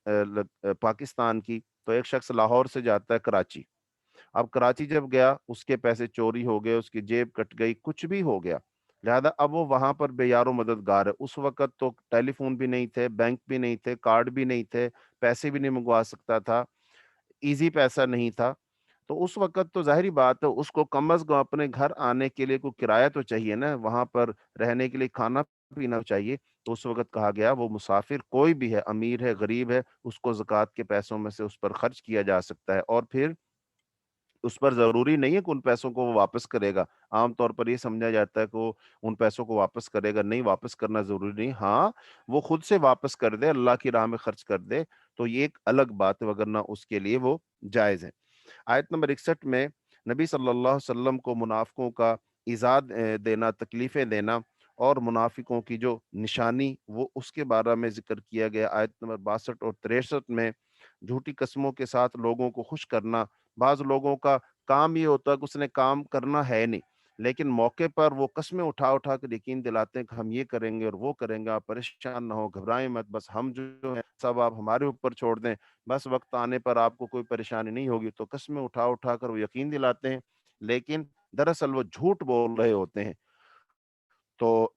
پاکستان کی، تو ایک شخص لاہور سے جاتا ہے کراچی۔ اب کراچی جب گیا، اس کے پیسے چوری ہو گئے، اس کی جیب کٹ گئی، کچھ بھی ہو گیا، لہذا اب وہ وہاں پر بے یار و مددگار ہے۔ اس وقت تو ٹیلی فون بھی نہیں تھے، بینک بھی نہیں تھے، کارڈ بھی نہیں تھے، پیسے بھی نہیں منگوا سکتا تھا، ایزی پیسہ نہیں تھا، تو اس وقت تو ظاہری بات ہے اس کو کم از کم اپنے گھر آنے کے لیے کوئی کرایہ تو چاہیے نا، وہاں پر رہنے کے لیے کھانا پینا چاہیے، تو اس وقت کہا گیا وہ مسافر کوئی بھی ہے، امیر ہے، غریب ہے، اس کو زکوٰۃ کے پیسوں میں سے اس پر خرچ کیا جا سکتا ہے، اور پھر اس پر ضروری نہیں ہے کہ ان پیسوں کو وہ واپس کرے گا۔ عام طور پر یہ سمجھا جاتا ہے کہ وہ ان پیسوں کو واپس کرے گا، نہیں، واپس کرنا ضروری نہیں، ہاں وہ خود سے واپس کر دے، اللہ کی راہ میں خرچ کر دے تو یہ ایک الگ بات ہے، وگرنہ اس کے لیے وہ جائز ہے۔ آیت نمبر 61 میں نبی صلی اللہ علیہ وسلم کو منافقوں کا ایذا دینا، تکلیفیں دینا، اور منافقوں کی جو نشانی وہ اس کے بارے میں ذکر کیا گیا۔ آیت نمبر 62 اور 63 میں جھوٹی قسموں کے ساتھ لوگوں کو خوش کرنا۔ بعض لوگوں کا کام یہ ہوتا ہے کہ اس نے کام کرنا ہے نہیں، لیکن موقع پر وہ قسمیں اٹھا اٹھا کر یقین دلاتے ہیں کہ ہم یہ کریں گے اور وہ کریں گے، آپ پریشان نہ ہو، گھبرائیں مت، بس ہم جو ہے سب آپ ہمارے اوپر چھوڑ دیں، بس وقت آنے پر آپ کو کوئی پریشانی نہیں ہوگی، تو قسمیں اٹھا اٹھا کر وہ یقین دلاتے ہیں، لیکن دراصل وہ جھوٹ بول رہے ہوتے ہیں۔ تو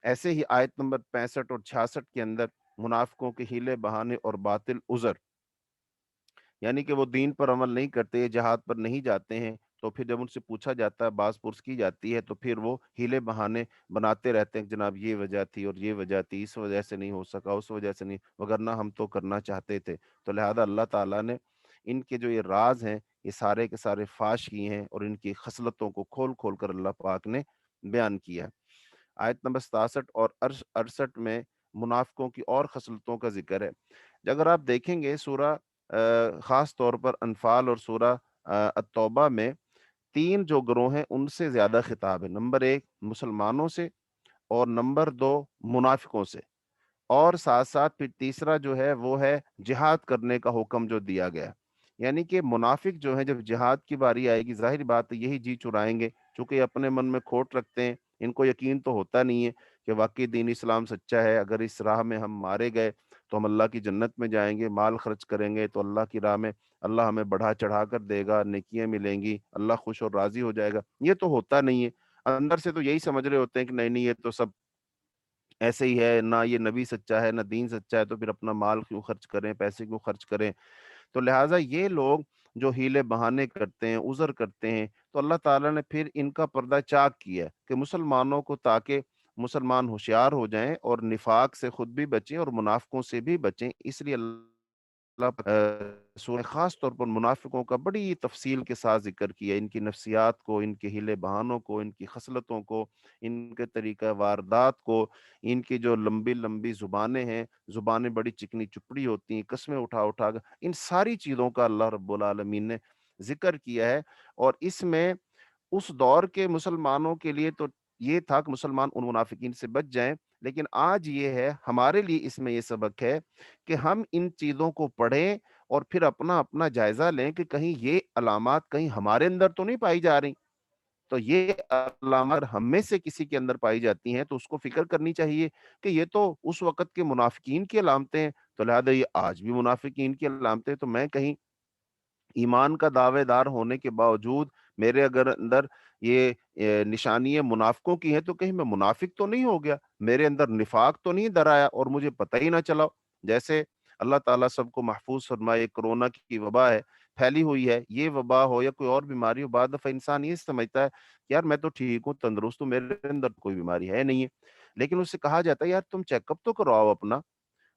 ایسے ہی آیت نمبر 65 اور 66 کے اندر منافقوں کے ہیلے بہانے اور باطل عذر، یعنی کہ وہ دین پر عمل نہیں کرتے، جہاد پر نہیں جاتے ہیں، تو پھر جب ان سے پوچھا جاتا ہے، باز پرس کی جاتی ہے، تو پھر وہ ہیلے بہانے بناتے رہتے ہیں کہ جناب یہ وجہ تھی اور یہ وجہ تھی، اس وجہ سے نہیں ہو سکا، اس وجہ سے نہیں، وگرنہ ہم تو کرنا چاہتے تھے۔ تو لہذا اللہ تعالیٰ نے ان کے جو یہ راز ہیں یہ سارے کے سارے فاش کیے ہیں، اور ان کی خصلتوں کو کھول کھول کر اللہ پاک نے بیان کیا ہے۔ آیت نمبر 67 اور 68 میں منافقوں کی اور خصلتوں کا ذکر ہے۔ اگر آپ دیکھیں گے سورہ خاص طور پر انفال اور سورہ التوبہ میں 3 جو گروہ ہیں ان سے زیادہ خطاب ہے۔ نمبر 1 مسلمانوں سے، اور نمبر 2 منافقوں سے، اور ساتھ ساتھ پھر تیسرا جو ہے وہ ہے جہاد کرنے کا حکم جو دیا گیا، یعنی کہ منافق جو ہیں جب جہاد کی باری آئے گی، ظاہر بات ہے یہی جی چرائیں گے، چونکہ یہ اپنے من میں کھوٹ رکھتے ہیں، ان کو یقین تو ہوتا نہیں ہے کہ واقعی دین اسلام سچا ہے، اگر اس راہ میں ہم مارے گئے تو ہم اللہ کی جنت میں جائیں گے، مال خرچ کریں گے تو اللہ کی راہ میں اللہ ہمیں بڑھا چڑھا کر دے گا، نیکیاں ملیں گی، اللہ خوش اور راضی ہو جائے گا، یہ تو ہوتا نہیں ہے۔ اندر سے تو یہی سمجھ رہے ہوتے ہیں کہ نہیں نہیں، یہ تو سب ایسے ہی ہے، نہ یہ نبی سچا ہے نہ دین سچا ہے، تو پھر اپنا مال کیوں خرچ کریں، پیسے کیوں خرچ کریں۔ تو لہٰذا یہ لوگ جو ہیلے بہانے کرتے ہیں، عذر کرتے ہیں، تو اللہ تعالیٰ نے پھر ان کا پردہ چاک کیا ہے کہ مسلمانوں کو، تاکہ مسلمان ہوشیار ہو جائیں اور نفاق سے خود بھی بچیں اور منافقوں سے بھی بچیں، اس لیے اللہ سورہ خاص طور پر منافقوں کا بڑی تفصیل کے ساتھ ذکر کیا، ان کی نفسیات کو، ان کے ہیلے بہانوں کو، ان کی خصلتوں کو، ان کے طریقہ واردات کو، ان کی جو لمبی لمبی زبانیں ہیں، زبانیں بڑی چکنی چپڑی ہوتی ہیں، قسمیں اٹھا اٹھا کر، ان ساری چیزوں کا اللہ رب العالمین نے ذکر کیا ہے۔ اور اس میں اس دور کے مسلمانوں کے لیے تو یہ تھا کہ مسلمان ان منافقین سے بچ جائیں، لیکن آج یہ ہے ہمارے لیے، اس میں یہ سبق ہے کہ ہم ان چیزوں کو پڑھیں اور پھر اپنا اپنا جائزہ لیں کہ کہیں یہ علامات کہیں ہمارے اندر تو نہیں پائی جا رہی، تو یہ علامات ہم میں سے کسی کے اندر پائی جاتی ہیں تو اس کو فکر کرنی چاہیے کہ یہ تو اس وقت کے منافقین کی علامتیں ہیں، تو لہذا یہ آج بھی منافقین کی علامتیں ہیں، تو میں کہیں ایمان کا دعوے دار ہونے کے باوجود میرے اگر اندر یہ نشانیاں منافقوں کی ہیں تو کہیں میں منافق تو نہیں ہو گیا، میرے اندر نفاق تو نہیں در آیا اور مجھے پتہ ہی نہ چلا؟ جیسے اللہ تعالیٰ سب کو محفوظ فرمائے، کرونا کی وبا ہے، پھیلی ہوئی ہے، یہ وبا ہو یا کوئی اور بیماری ہو، بعد دفعہ انسان یہ سمجھتا ہے کہ یار میں تو ٹھیک ہوں، تندرست ہوں، میرے اندر کوئی بیماری ہے نہیں ہے، لیکن اس سے کہا جاتا ہے یار تم چیک اپ تو کرواؤ اپنا۔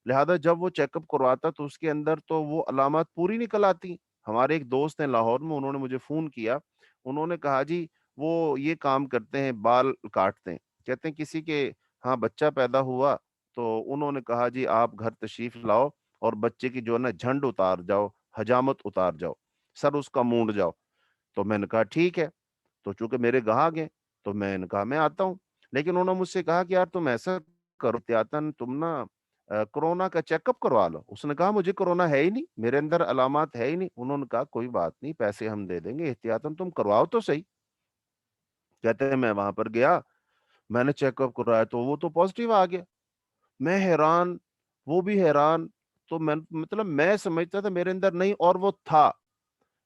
لہذا جب وہ چیک اپ کرواتا تو اس کے اندر تو وہ علامات پوری نکل آتی۔ ہمارے ایک دوست ہیں لاہور میں، انہوں نے مجھے فون کیا، انہوں نے کہا جی وہ یہ کام کرتے ہیں، بال کاٹتے ہیں، کہتے ہیں کسی کے ہاں بچہ پیدا ہوا تو انہوں نے کہا جی آپ گھر تشریف لاؤ اور بچے کی جو ہے نا جھنڈ اتار جاؤ، حجامت اتار جاؤ، سر اس کا مونڈ جاؤ۔ تو میں نے کہا ٹھیک ہے، تو چونکہ میرے گاہک ہیں تو میں نے کہا میں آتا ہوں، لیکن انہوں نے مجھ سے کہا کہ یار تم ایسا کرو احتیاطاً، تم نا کورونا کا چیک اپ کروا لو۔ اس نے کہا مجھے کورونا ہے ہی نہیں، میرے اندر علامات ہے ہی نہیں۔ انہوں نے کہا کوئی بات نہیں، پیسے ہم دے دیں گے، احتیاطاً تم کرواؤ تو صحیح۔ کہتے ہیں میں وہاں پر گیا، میں نے چیک اپ کروایا تو وہ تو پازیٹیو آ گیا۔ میں حیران، وہ بھی حیران، تو میں مطلب میں سمجھتا تھا میرے اندر نہیں اور وہ تھا۔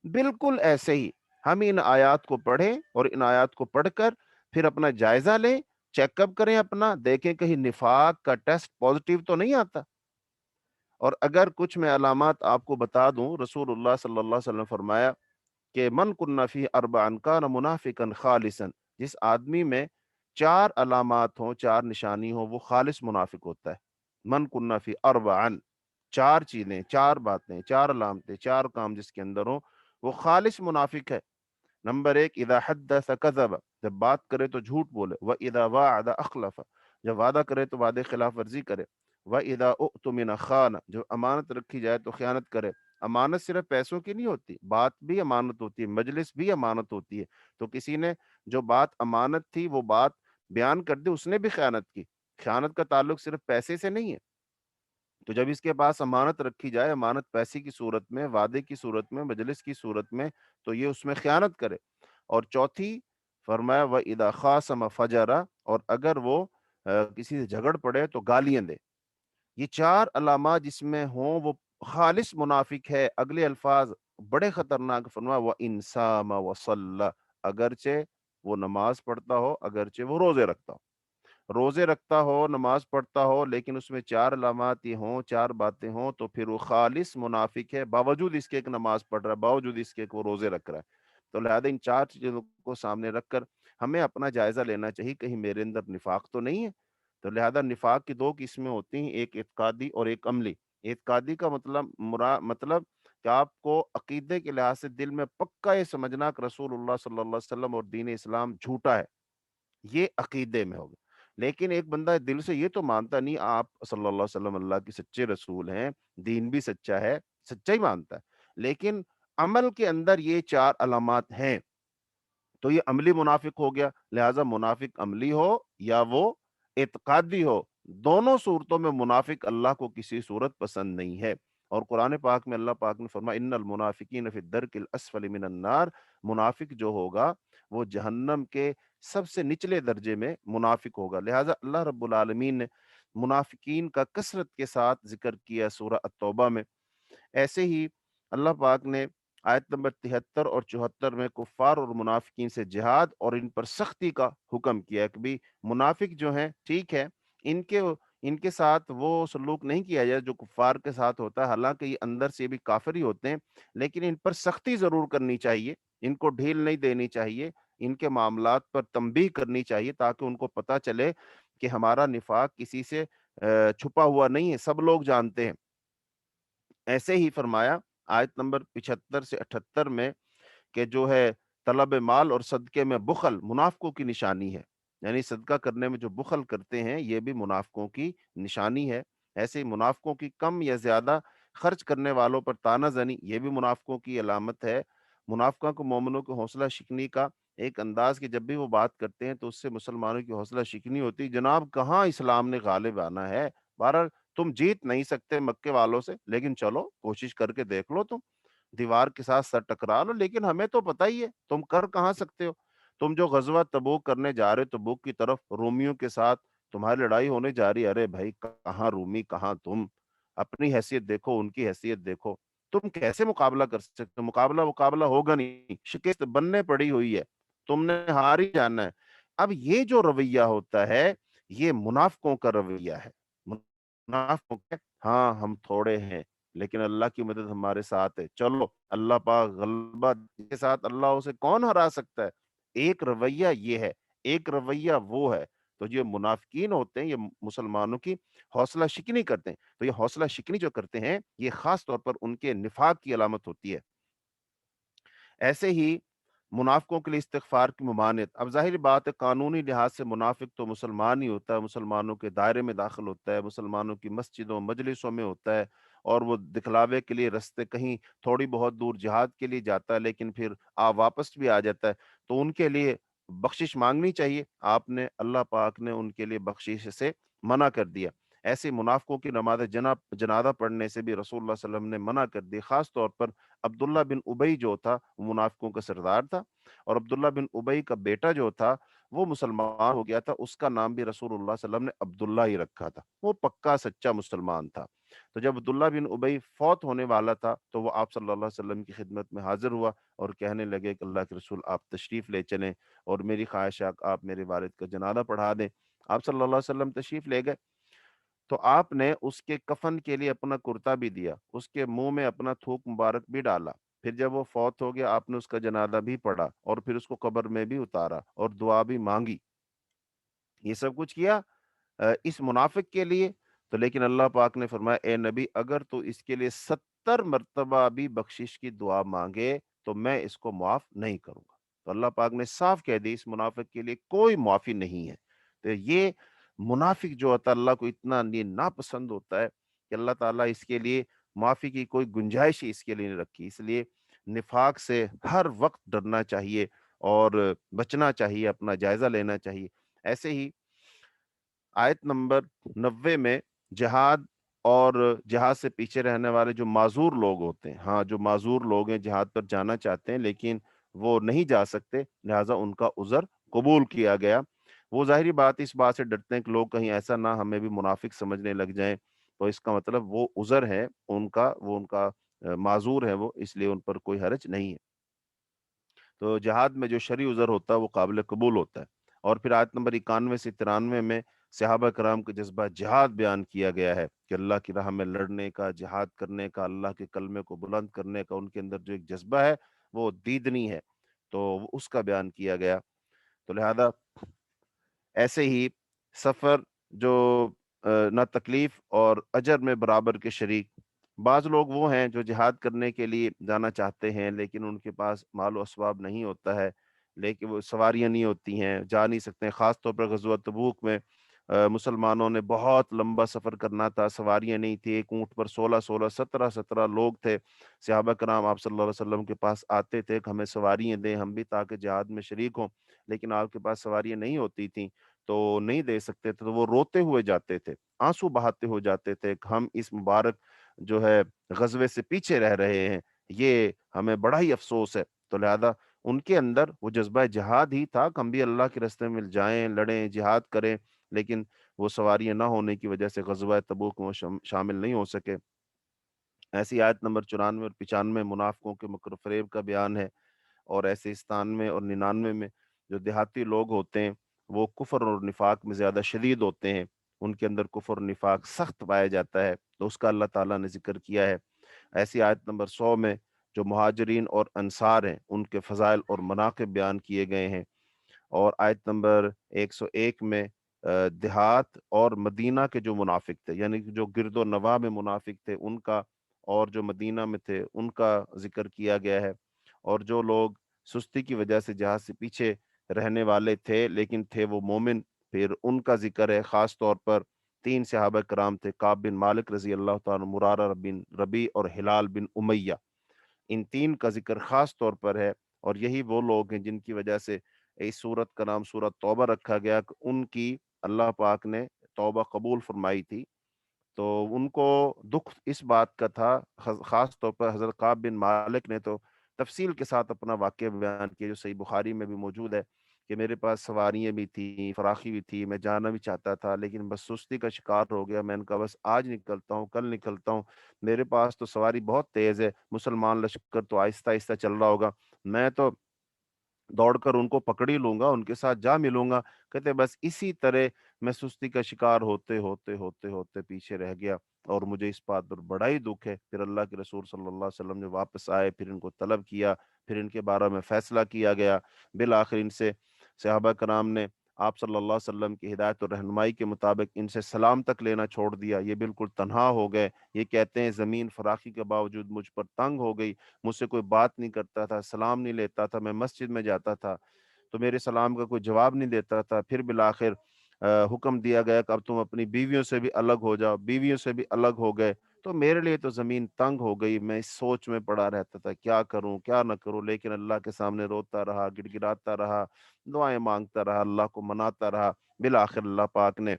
بالکل ایسے ہی ہم ان آیات کو پڑھیں اور ان آیات کو پڑھ کر پھر اپنا جائزہ لیں، چیک اپ کریں اپنا، دیکھیں کہیں نفاق کا ٹیسٹ پازیٹیو تو نہیں آتا۔ اور اگر کچھ میں علامات آپ کو بتا دوں، رسول اللہ صلی اللہ علیہ وسلم فرمایا کہ من کن فی اربع کان منافقا خالصا، جس آدمی میں چار علامات ہوں، چار نشانی ہوں، وہ خالص منافق ہوتا ہے۔ من کن فی اربع، چار چیزیں، چار باتیں، چار علامتیں، چار کام جس کے اندر ہوں، وہ خالص منافق ہے۔ نمبر ایک، اذا حدث کذب، جب بات کرے تو جھوٹ بولے، واذا وعد اخلف، جب وعدہ کرے تو وعدے خلاف ورزی کرے، واذا اؤتمن خان، جو امانت رکھی جائے تو خیانت کرے۔ امانت صرف پیسوں کی نہیں ہوتی، بات بھی امانت ہوتی ہے، مجلس بھی امانت ہوتی ہے۔ تو کسی نے جو بات امانت تھی وہ بات بیان کر دی، اس نے بھی خیانت کی۔ خیانت کا تعلق صرف پیسے سے نہیں ہے۔ تو جب اس کے پاس امانت رکھی جائے، امانت پیسے کی صورت میں، وعدے کی صورت میں، مجلس کی صورت میں، تو یہ اس میں خیانت کرے۔ اور چوتھی فرمایا وَإِذَا خَاصَمَ فَجَرَ، اور اگر وہ کسی سے جھگڑ پڑے تو گالیاں دے۔ یہ چار علامات جس میں ہوں وہ خالص منافق ہے۔ اگلے الفاظ بڑے خطرناک، فرمایا وَإِنْ صَامَ وَصَلَّى، اگرچہ وہ نماز پڑھتا ہو، اگرچہ وہ روزے رکھتا ہو، روزے رکھتا ہو، نماز پڑھتا ہو، لیکن اس میں چار علامات یہ ہوں، چار باتیں ہوں، تو پھر وہ خالص منافق ہے، باوجود اس کے ایک نماز پڑھ رہا ہے، باوجود اس کے ایک وہ روزے رکھ رہا ہے۔ تو لہذا ان چار چیزوں کو سامنے رکھ کر ہمیں اپنا جائزہ لینا چاہیے، کہیں میرے اندر نفاق تو نہیں ہے۔ تو لہذا نفاق کی دو قسمیں ہوتی ہیں، ایک اعتقادی اور ایک عملی۔ اعتقادی کا مطلب مطلب کہ آپ کو عقیدے کے لحاظ سے دل میں پکا یہ سمجھنا کہ رسول اللہ صلی اللہ علیہ وسلم اور دین اسلام جھوٹا ہے، یہ عقیدے میں ہوگا۔ لیکن ایک بندہ دل سے یہ تو مانتا نہیں آپ صلی اللہ علیہ وسلم اللہ کے سچے رسول ہیں، دین بھی سچا ہے، سچا ہی مانتا ہے، لیکن عمل کے اندر یہ چار علامات ہیں، تو یہ عملی منافق ہو گیا۔ لہذا منافق عملی ہو یا وہ اعتقادی ہو، دونوں صورتوں میں منافق اللہ کو کسی صورت پسند نہیں ہے۔ اور قرآن پاک میں اللہ پاک نے فرمایا ان المنافقین فی الدرک الاسفل من النار، منافق جو ہوگا وہ جہنم کے سب سے نچلے درجے میں منافق ہوگا۔ لہذا اللہ رب العالمین نے منافقین کا کثرت کے ساتھ ذکر کیا سورہ التوبہ میں۔ ایسے ہی اللہ پاک نے آیت نمبر 73 اور 74 میں کفار اور منافقین سے جہاد اور ان پر سختی کا حکم کیا کہ بھی منافق جو ہیں ٹھیک ہے، ان کے ساتھ وہ سلوک نہیں کیا جائے جو کفار کے ساتھ ہوتا ہے، حالانکہ یہ اندر سے بھی کافر ہی ہوتے ہیں، لیکن ان پر سختی ضرور کرنی چاہیے، ان کو ڈھیل نہیں دینی چاہیے، ان کے معاملات پر تنبیہ کرنی چاہیے تاکہ ان کو پتہ چلے کہ ہمارا نفاق کسی سے چھپا ہوا نہیں ہے، سب لوگ جانتے ہیں۔ ایسے ہی فرمایا آیت نمبر 75 سے 78 میں کہ جو ہے طلب مال اور صدقے میں بخل منافقوں کی نشانی ہے، یعنی صدقہ کرنے میں جو بخل کرتے ہیں یہ بھی منافقوں کی نشانی ہے۔ ایسے ہی منافقوں کی کم یا زیادہ خرچ کرنے والوں پر تانا زنی، یہ بھی منافقوں کی علامت ہے۔ منافقوں کو مومنوں کی حوصلہ شکنی کا ایک انداز کہ جب بھی وہ بات کرتے ہیں تو اس سے مسلمانوں کی حوصلہ شکنی ہوتی، جناب کہاں اسلام نے غالب آنا ہے، بہرحال تم جیت نہیں سکتے مکے والوں سے، لیکن چلو کوشش کر کے دیکھ لو، تم دیوار کے ساتھ سر ٹکرا لو، لیکن ہمیں تو پتہ ہی ہے تم کر کہاں سکتے ہو۔ تم جو غزوہ تبوک کرنے جا رہے تبوک کی طرف، رومیوں کے ساتھ تمہاری لڑائی ہونے جا رہی ہے، ارے بھائی کہاں رومی کہاں تم، اپنی حیثیت دیکھو، ان کی حیثیت دیکھو۔ تم کیسے مقابلہ کر سکتے ہو؟ مقابلہ ہوگا نہیں، شکست بننے پڑی ہوئی ہے، تم نے ہار ہی جانا ہے۔ اب یہ جو رویہ ہوتا ہے یہ منافقوں کا رویہ ہے۔ منافقوں کا ہاں ہم تھوڑے ہیں لیکن اللہ کی مدد ہمارے ساتھ ہے، چلو اللہ پاک غلبہ کے ساتھ اللہ اسے کون ہرا سکتا ہے؟ ایک رویہ یہ ہے، ایک رویہ وہ ہے۔ تو یہ منافقین ہوتے ہیں، یہ مسلمانوں کی حوصلہ شکنی کرتے ہیں، تو یہ حوصلہ شکنی جو کرتے ہیں یہ خاص طور پر ان کے نفاق کی علامت ہوتی ہے۔ ایسے ہی منافقوں کے لیے استغفار کی ممانعت، اب ظاہر بات ہے قانونی لحاظ سے منافق تو مسلمان ہی ہوتا ہے، مسلمانوں کے دائرے میں داخل ہوتا ہے، مسلمانوں کی مسجدوں مجلسوں میں ہوتا ہے، اور وہ دکھلاوے کے لیے رستے کہیں تھوڑی بہت دور جہاد کے لیے جاتا ہے لیکن پھر واپس بھی آ جاتا ہے، تو ان کے لیے بخشش مانگنی چاہیے۔ آپ نے اللہ پاک نے ان کے لیے بخشش سے منع کر دیا۔ ایسے منافقوں کی نماز جنازہ پڑھنے سے بھی رسول اللہ صلی اللہ علیہ وسلم نے منع کر دی، خاص طور پر عبداللہ بن ابئی جو تھا وہ منافقوں کا سردار تھا، اور عبداللہ بن ابئی کا بیٹا جو تھا وہ مسلمان ہو گیا تھا، اس کا نام بھی رسول اللہ صلی اللہ علیہ وسلم نے عبداللہ ہی رکھا تھا، وہ پکا سچا مسلمان تھا۔ تو جب عبداللہ بن ابئی فوت ہونے والا تھا تو وہ آپ صلی اللہ علیہ وسلم کی خدمت میں حاضر ہوا اور کہنے لگے کہ اللہ کے رسول آپ تشریف لے چلیں اور میری خواہش ہے کہ آپ میرے والد کا جنازہ پڑھا دیں۔ آپ صلی اللہ علیہ وسلم تشریف لے گئے تو آپ نے اس کے کفن کے لیے اپنا کرتا بھی دیا، اس کے منہ میں اپنا تھوک مبارک بھی ڈالا، پھر جب وہ فوت ہو گیا آپ نے اس کا جنازہ بھی پڑھا اور پھر اس کو قبر میں بھی اتارا اور دعا بھی مانگی۔ یہ سب کچھ کیا اس منافق کے لیے، تو لیکن اللہ پاک نے فرمایا اے نبی اگر تو اس کے لیے 70 مرتبہ بھی بخشش کی دعا مانگے تو میں اس کو معاف نہیں کروں گا۔ تو اللہ پاک نے صاف کہہ دی اس منافق کے لیے کوئی معافی نہیں ہے۔ تو یہ منافق جو ہوتا ہے اللہ کو اتنا یہ ناپسند ہوتا ہے کہ اللہ تعالیٰ اس کے لیے معافی کی کوئی گنجائش ہی اس کے لیے نہیں رکھی، اس لیے نفاق سے ہر وقت ڈرنا چاہیے اور بچنا چاہیے، اپنا جائزہ لینا چاہیے۔ ایسے ہی آیت نمبر 90 میں جہاد اور جہاد سے پیچھے رہنے والے جو معذور لوگ ہوتے ہیں، ہاں جو معذور لوگ ہیں جہاد پر جانا چاہتے ہیں لیکن وہ نہیں جا سکتے، لہٰذا ان کا عذر قبول کیا گیا۔ وہ ظاہری بات اس بات سے ڈرتے ہیں کہ لوگ کہیں ایسا نہ ہمیں بھی منافق سمجھنے لگ جائیں، تو اس کا مطلب وہ عذر ہے ان کا، وہ ان کا معذور ہے وہ، اس لیے ان پر کوئی حرج نہیں ہے۔ تو جہاد میں جو شرعی عذر ہوتا ہے وہ قابل قبول ہوتا ہے۔ اور پھر آیت نمبر 91 سے 93 میں صحابہ کرام کا جذبہ جہاد بیان کیا گیا ہے کہ اللہ کی راہ میں لڑنے کا، جہاد کرنے کا، اللہ کے کلمے کو بلند کرنے کا ان کے اندر جو ایک جذبہ ہے وہ دیدنی ہے، تو اس کا بیان کیا گیا۔ تو لہذا ایسے ہی سفر جو نہ تکلیف اور اجر میں برابر کے شریک، بعض لوگ وہ ہیں جو جہاد کرنے کے لیے جانا چاہتے ہیں لیکن ان کے پاس مال و اسباب نہیں ہوتا ہے، لیکن وہ سواریاں نہیں ہوتی ہیں، جا نہیں سکتے ہیں۔ خاص طور پر غزوہ تبوک میں مسلمانوں نے بہت لمبا سفر کرنا تھا، سواریاں نہیں تھی، ایک اونٹ پر 16 17 لوگ تھے۔ صحابہ کرام آپ صلی اللہ علیہ وسلم کے پاس آتے تھے کہ ہمیں سواریاں دیں، ہم بھی تاکہ جہاد میں شریک ہوں، لیکن آپ کے پاس سواریاں نہیں ہوتی تھیں تو نہیں دے سکتے تھے، تو وہ روتے ہوئے جاتے تھے، آنسو بہاتے ہوئے جاتے تھے کہ ہم اس مبارک جو ہے غزوے سے پیچھے رہ رہے ہیں، یہ ہمیں بڑا ہی افسوس ہے۔ تو لہذا ان کے اندر وہ جذبہ جہاد ہی تھا کہ ہم بھی اللہ کے راستے میں جائیں، لڑیں، جہاد کریں، لیکن وہ سواریاں نہ ہونے کی وجہ سے غزوہ تبوک میں شامل نہیں ہو سکے۔ ایسی آیت نمبر 94 اور 95 منافقوں کے مکر و فریب کا بیان ہے۔ اور ایسے 97 اور 99 میں جو دیہاتی لوگ ہوتے ہیں وہ کفر اور نفاق میں زیادہ شدید ہوتے ہیں، ان کے اندر کفر اور نفاق سخت پایا جاتا ہے، تو اس کا اللہ تعالیٰ نے ذکر کیا ہے۔ ایسی آیت نمبر 100 میں جو مہاجرین اور انصار ہیں ان کے فضائل اور مناقب بیان کیے گئے ہیں، اور آیت نمبر 101 میں دیہات اور مدینہ کے جو منافق تھے، یعنی کہ جو گرد و نواح میں منافق تھے ان کا، اور جو مدینہ میں تھے ان کا ذکر کیا گیا ہے۔ اور جو لوگ سستی کی وجہ سے جہاد سے پیچھے رہنے والے تھے لیکن تھے وہ مومن، پھر ان کا ذکر ہے۔ خاص طور پر 3 صحابہ کرام تھے، کعب بن مالک رضی اللہ تعالیٰ، مرارہ بن ربی اور ہلال بن امیہ، ان 3 کا ذکر خاص طور پر ہے، اور یہی وہ لوگ ہیں جن کی وجہ سے اس سورت کا نام سورت توبہ رکھا گیا کہ ان کی اللہ پاک نے توبہ قبول فرمائی تھی۔ تو ان کو دکھ اس بات کا تھا، خاص طور پر حضرت کعب بن مالک نے تو تفصیل کے ساتھ اپنا واقعہ بیان کیا جو صحیح بخاری میں بھی موجود ہے کہ میرے پاس سواریاں بھی تھیں، فراخی بھی تھی، میں جانا بھی چاہتا تھا، لیکن بس سستی کا شکار ہو گیا۔ میں نے کہا بس آج نکلتا ہوں، کل نکلتا ہوں، میرے پاس تو سواری بہت تیز ہے، مسلمان لشکر تو آہستہ آہستہ چل رہا ہوگا، میں تو دوڑ کر ان کو پکڑ ہی لوں گا، ان کے ساتھ جا ملوں گا۔ کہتے بس اسی طرح میں سستی کا شکار ہوتے ہوتے ہوتے ہوتے پیچھے رہ گیا، اور مجھے اس بات پر بڑا ہی دکھ ہے۔ پھر اللہ کے رسول صلی اللہ علیہ وسلم نے واپس آئے، پھر ان کو طلب کیا، پھر ان کے بارے میں فیصلہ کیا گیا۔ بالآخر ان سے صحابہ کرام نے آپ صلی اللہ علیہ وسلم کی ہدایت اور رہنمائی کے مطابق ان سے سلام تک لینا چھوڑ دیا، یہ بالکل تنہا ہو گئے۔ یہ کہتے ہیں زمین فراخی کے باوجود مجھ پر تنگ ہو گئی، مجھ سے کوئی بات نہیں کرتا تھا، سلام نہیں لیتا تھا، میں مسجد میں جاتا تھا تو میرے سلام کا کوئی جواب نہیں دیتا تھا۔ پھر بالآخر حکم دیا گیا کہ اب تم اپنی بیویوں سے بھی الگ ہو جاؤ، بیویوں سے بھی الگ ہو گئے۔ تو میرے لیے تو زمین تنگ ہو گئی، میں اس سوچ میں پڑا رہتا تھا کیا کروں کیا نہ کروں، لیکن اللہ کے سامنے روتا رہا، گڑ گڑاتا رہا، دعائیں مانگتا رہا، اللہ کو مناتا رہا۔ بالآخر اللہ پاک نے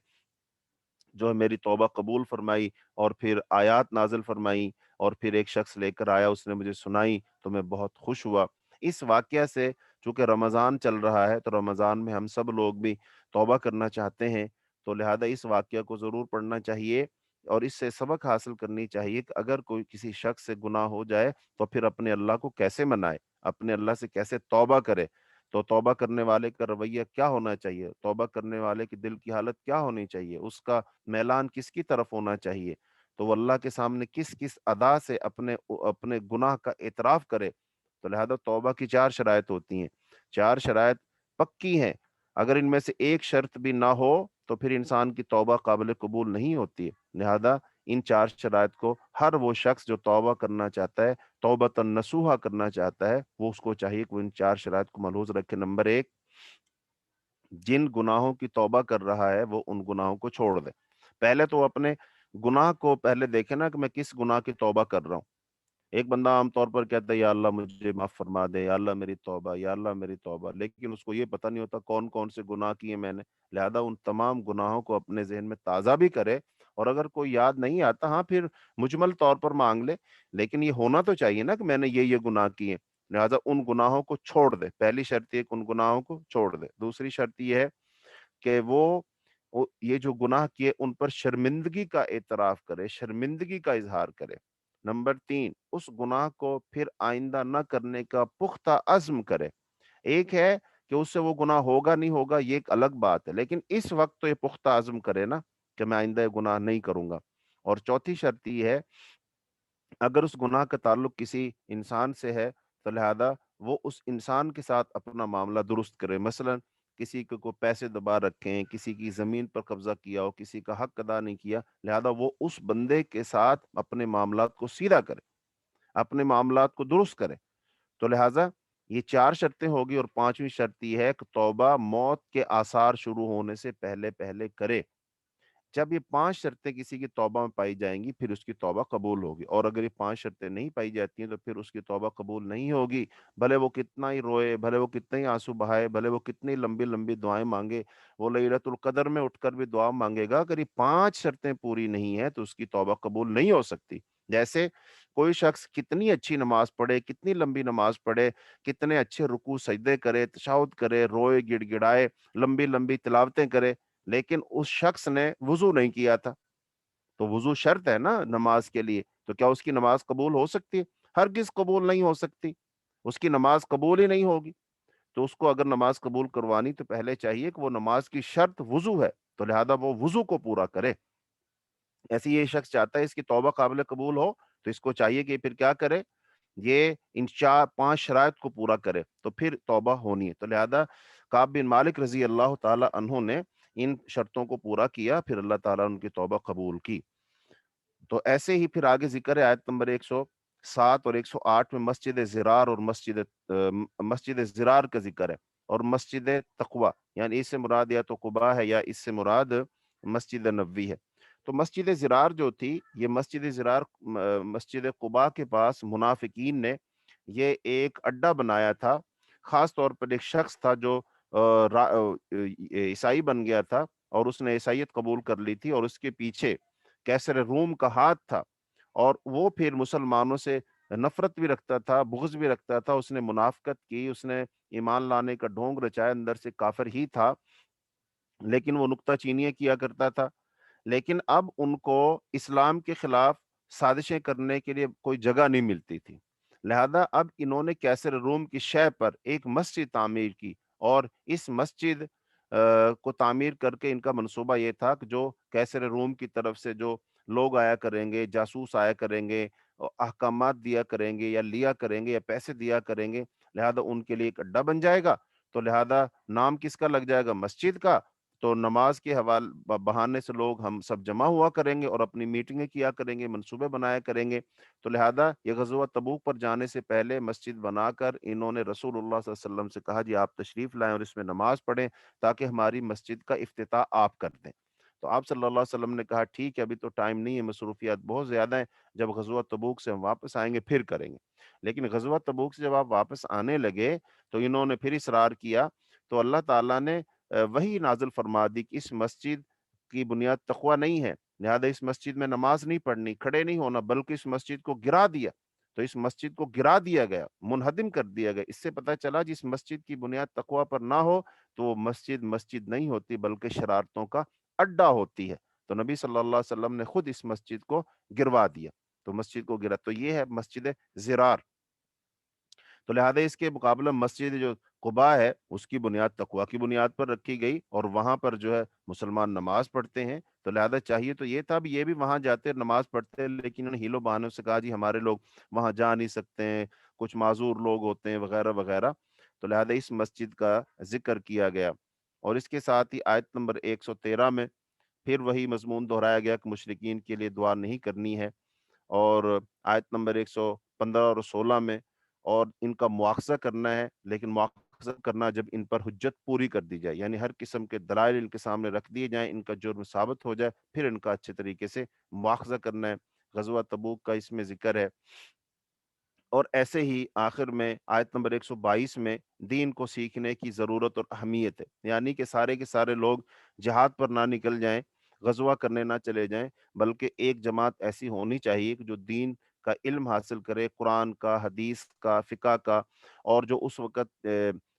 جو ہے میری توبہ قبول فرمائی، اور پھر آیات نازل فرمائی، اور پھر ایک شخص لے کر آیا، اس نے مجھے سنائی تو میں بہت خوش ہوا۔ اس واقعہ سے، چونکہ رمضان چل رہا ہے تو رمضان میں ہم سب لوگ بھی توبہ کرنا چاہتے ہیں، تو لہذا اس واقعہ کو ضرور پڑھنا چاہیے، اور اس سے سبق حاصل کرنی چاہیے کہ اگر کوئی کسی شخص سے گناہ ہو جائے تو پھر اپنے اللہ کو کیسے منائے، اپنے اللہ سے کیسے توبہ کرے۔ تو توبہ کرنے والے کا رویہ کیا ہونا چاہیے، توبہ کرنے والے کی دل کی حالت کیا ہونی چاہیے، اس کا میلان کس کی طرف ہونا چاہیے، تو وہ اللہ کے سامنے کس کس ادا سے اپنے اپنے گناہ کا اعتراف کرے۔ تو لہذا توبہ کی چار شرائط ہوتی ہیں، چار شرائط پکی ہیں، اگر ان میں سے ایک شرط بھی نہ ہو تو پھر انسان کی توبہ قابل قبول نہیں ہوتی ہے۔ لہذا ان چار شرائط کو ہر وہ شخص جو توبہ کرنا چاہتا ہے، توبۃ نصوحہ کرنا چاہتا ہے، وہ اس کو چاہیے کہ وہ ان چار شرائط کو ملحوظ رکھے۔ نمبر ایک، جن گناہوں کی توبہ کر رہا ہے وہ ان گناہوں کو چھوڑ دے۔ پہلے تو اپنے گناہ کو پہلے دیکھے نا کہ میں کس گناہ کی توبہ کر رہا ہوں۔ ایک بندہ عام طور پر کہتا ہے یا اللہ مجھے معاف فرما دے، یا اللہ میری توبہ، یا اللہ میری توبہ، لیکن اس کو یہ پتہ نہیں ہوتا کون کون سے گناہ کیے میں نے۔ لہذا ان تمام گناہوں کو اپنے ذہن میں تازہ بھی کرے، اور اگر کوئی یاد نہیں آتا ہاں پھر مجمل طور پر مانگ لے، لیکن یہ ہونا تو چاہیے نا کہ میں نے یہ گناہ کیے۔ لہذا ان گناہوں کو چھوڑ دے، پہلی شرط یہ کہ ان گناہوں کو چھوڑ دے۔ دوسری شرط یہ ہے کہ وہ یہ جو گناہ کیے ان پر شرمندگی کا اعتراف کرے، شرمندگی کا اظہار کرے۔ نمبر تین، اس گناہ کو پھر آئندہ نہ کرنے کا پختہ عزم کرے۔ ایک ہے کہ اس سے وہ گناہ ہوگا نہیں ہوگا یہ ایک الگ بات ہے، لیکن اس وقت تو یہ پختہ عزم کرے نا کہ میں آئندہ یہ گناہ نہیں کروں گا۔ اور چوتھی شرط یہ ہے، اگر اس گناہ کا تعلق کسی انسان سے ہے تو لہذا وہ اس انسان کے ساتھ اپنا معاملہ درست کرے۔ مثلا کسی کو پیسے دبا رکھیں، کسی کی زمین پر قبضہ کیا ہو، کسی کا حق ادا نہیں کیا، لہذا وہ اس بندے کے ساتھ اپنے معاملات کو سیدھا کرے، اپنے معاملات کو درست کرے۔ تو لہذا یہ چار شرطیں ہوگی، اور پانچویں شرط یہ ہے کہ توبہ موت کے آثار شروع ہونے سے پہلے پہلے کرے۔ جب یہ پانچ شرطیں کسی کی توبہ میں پائی جائیں گی پھر اس کی توبہ قبول ہوگی، اور اگر یہ پانچ شرطیں نہیں پائی جاتی ہیں تو پھر اس کی توبہ قبول نہیں ہوگی، بھلے وہ کتنا ہی روئے، بھلے وہ کتنے ہی آنسو بہائے، بھلے وہ کتنی لمبی لمبی دعائیں مانگے، وہ لیلۃ القدر میں اٹھ کر بھی دعا مانگے گا، اگر یہ پانچ شرطیں پوری نہیں ہیں تو اس کی توبہ قبول نہیں ہو سکتی۔ جیسے کوئی شخص کتنی اچھی نماز پڑھے، کتنی لمبی نماز پڑھے، کتنے اچھے رکوع سجدے کرے، تشہد کرے، روئے، گڑ گڑائے، لمبی لمبی تلاوتیں کرے، لیکن اس شخص نے وضو نہیں کیا تھا، تو وضو شرط ہے نا نماز کے لیے، تو کیا اس کی نماز قبول ہو سکتی ہے؟ ہرگز قبول نہیں ہو سکتی، اس کی نماز قبول ہی نہیں ہوگی۔ تو اس کو اگر نماز قبول کروانی تو پہلے چاہیے کہ وہ نماز کی شرط وضو ہے، تو لہذا وہ وضو کو پورا کرے۔ ایسے یہ شخص چاہتا ہے اس کی توبہ قابل قبول ہو، تو اس کو چاہیے کہ پھر کیا کرے، یہ ان چار پانچ شرائط کو پورا کرے تو پھر توبہ ہونی ہے۔ تو لہذا کعب بن مالک رضی اللہ تعالی عنہ نے ان شرطوں کو پورا کیا، پھر اللہ تعالیٰ نے ان کی توبہ قبول کی۔ تو ایسے ہی پھر آگے ذکر ہے آیت نمبر 107 اور 108 میں مسجد زرار اور مسجد زرار کا ذکر ہے، اور مسجد تقوی، یعنی اس سے مراد یا تو قباء ہے یا اس سے مراد مسجد نبوی ہے۔ تو مسجد زرار جو تھی، یہ مسجد زرار مسجد قباء کے پاس منافقین نے یہ ایک اڈا بنایا تھا، خاص طور پر ایک شخص تھا جو عیسائی بن گیا تھا، اور اس نے عیسائیت قبول کر لی تھی، اور اس کے پیچھے کیسر روم کا ہاتھ تھا، اور وہ پھر مسلمانوں سے نفرت بھی رکھتا تھا، بغض بھی رکھتا تھا، اس نے منافقت کی، اس نے ایمان لانے کا ڈھونگ رچایا، اندر سے کافر ہی تھا، لیکن وہ نکتہ چینیاں کیا کرتا تھا۔ لیکن اب ان کو اسلام کے خلاف سازشیں کرنے کے لیے کوئی جگہ نہیں ملتی تھی، لہذا اب انہوں نے کیسر روم کی شہ پر ایک مسجد تعمیر کی، اور اس مسجد کو تعمیر کر کے ان کا منصوبہ یہ تھا کہ جو کیسر روم کی طرف سے جو لوگ آیا کریں گے، جاسوس آیا کریں گے، احکامات دیا کریں گے یا لیا کریں گے یا پیسے دیا کریں گے، لہذا ان کے لیے ایک اڈا بن جائے گا، تو لہذا نام کس کا لگ جائے گا؟ مسجد کا، تو نماز کے بہانے سے لوگ ہم سب جمع ہوا کریں گے اور اپنی میٹنگیں کیا کریں گے، منصوبے بنایا کریں گے۔ تو لہذا یہ غزوہ تبوک پر جانے سے پہلے مسجد بنا کر انہوں نے رسول اللہ صلی اللہ علیہ وسلم سے کہا جی آپ تشریف لائیں اور اس میں نماز پڑھیں تاکہ ہماری مسجد کا افتتاح آپ کر دیں۔ تو آپ صلی اللہ علیہ وسلم نے کہا ٹھیک ہے، ابھی تو ٹائم نہیں ہے، مصروفیات بہت زیادہ ہیں، جب غزوہ تبوک سے ہم واپس آئیں گے پھر کریں گے۔ لیکن غزوہ تبوک سے جب آپ واپس آنے لگے تو انہوں نے پھر اصرار کیا، تو اللہ تعالیٰ نے وہی نازل فرما دی کہ اس مسجد کی بنیاد تقوی نہیں ہے، لہذا اس مسجد میں نماز نہیں پڑھنی، کھڑے نہیں ہونا، بلکہ اس مسجد کو گرا دیا۔ تو اس مسجد کو گرا دیا گیا، منہدم کر دیا گیا۔ اس سے پتہ چلا جس مسجد کی بنیاد تقوی پر نہ ہو تو وہ مسجد مسجد نہیں ہوتی بلکہ شرارتوں کا اڈا ہوتی ہے۔ تو نبی صلی اللہ علیہ وسلم نے خود اس مسجد کو گروا دیا، تو مسجد کو گرا، تو یہ ہے مسجد زرار۔ تو لہذا اس کے مقابلہ مسجد جو قباء ہے اس کی بنیاد تقوی کی بنیاد پر رکھی گئی، اور وہاں پر جو ہے مسلمان نماز پڑھتے ہیں، تو لہذا چاہیے تو یہ تھا بھی یہ بھی وہاں جاتے نماز پڑھتے، لیکن انہوں نے ہیلو بہانوں سے کہا جی ہمارے لوگ وہاں جا نہیں سکتے ہیں، کچھ معذور لوگ ہوتے ہیں وغیرہ وغیرہ، تو لہذا اس مسجد کا ذکر کیا گیا۔ اور اس کے ساتھ ہی آیت نمبر 113 میں پھر وہی مضمون دہرایا گیا کہ مشرکین کے لیے دعا نہیں کرنی ہے، اور آیت نمبر 115 اور 16 میں اور ان کا مواخذہ کرنا ہے، لیکن مواخذہ کرنا جب ان پر حجت پوری کر دی جائے، یعنی ہر قسم کے دلائل ان کے سامنے رکھ دیے جائیں، ان کا جرم ثابت ہو جائے، پھر ان کا اچھے طریقے سے مواخذہ کرنا ہے۔ غزوہ تبوک کا اس میں ذکر ہے۔ اور ایسے ہی آخر میں آیت نمبر 122 میں دین کو سیکھنے کی ضرورت اور اہمیت ہے، یعنی کہ سارے لوگ جہاد پر نہ نکل جائیں، غزوہ کرنے نہ چلے جائیں، بلکہ ایک جماعت ایسی ہونی چاہیے کہ جو دین کا علم حاصل کرے، قرآن کا، حدیث کا، فقہ کا، اور جو اس وقت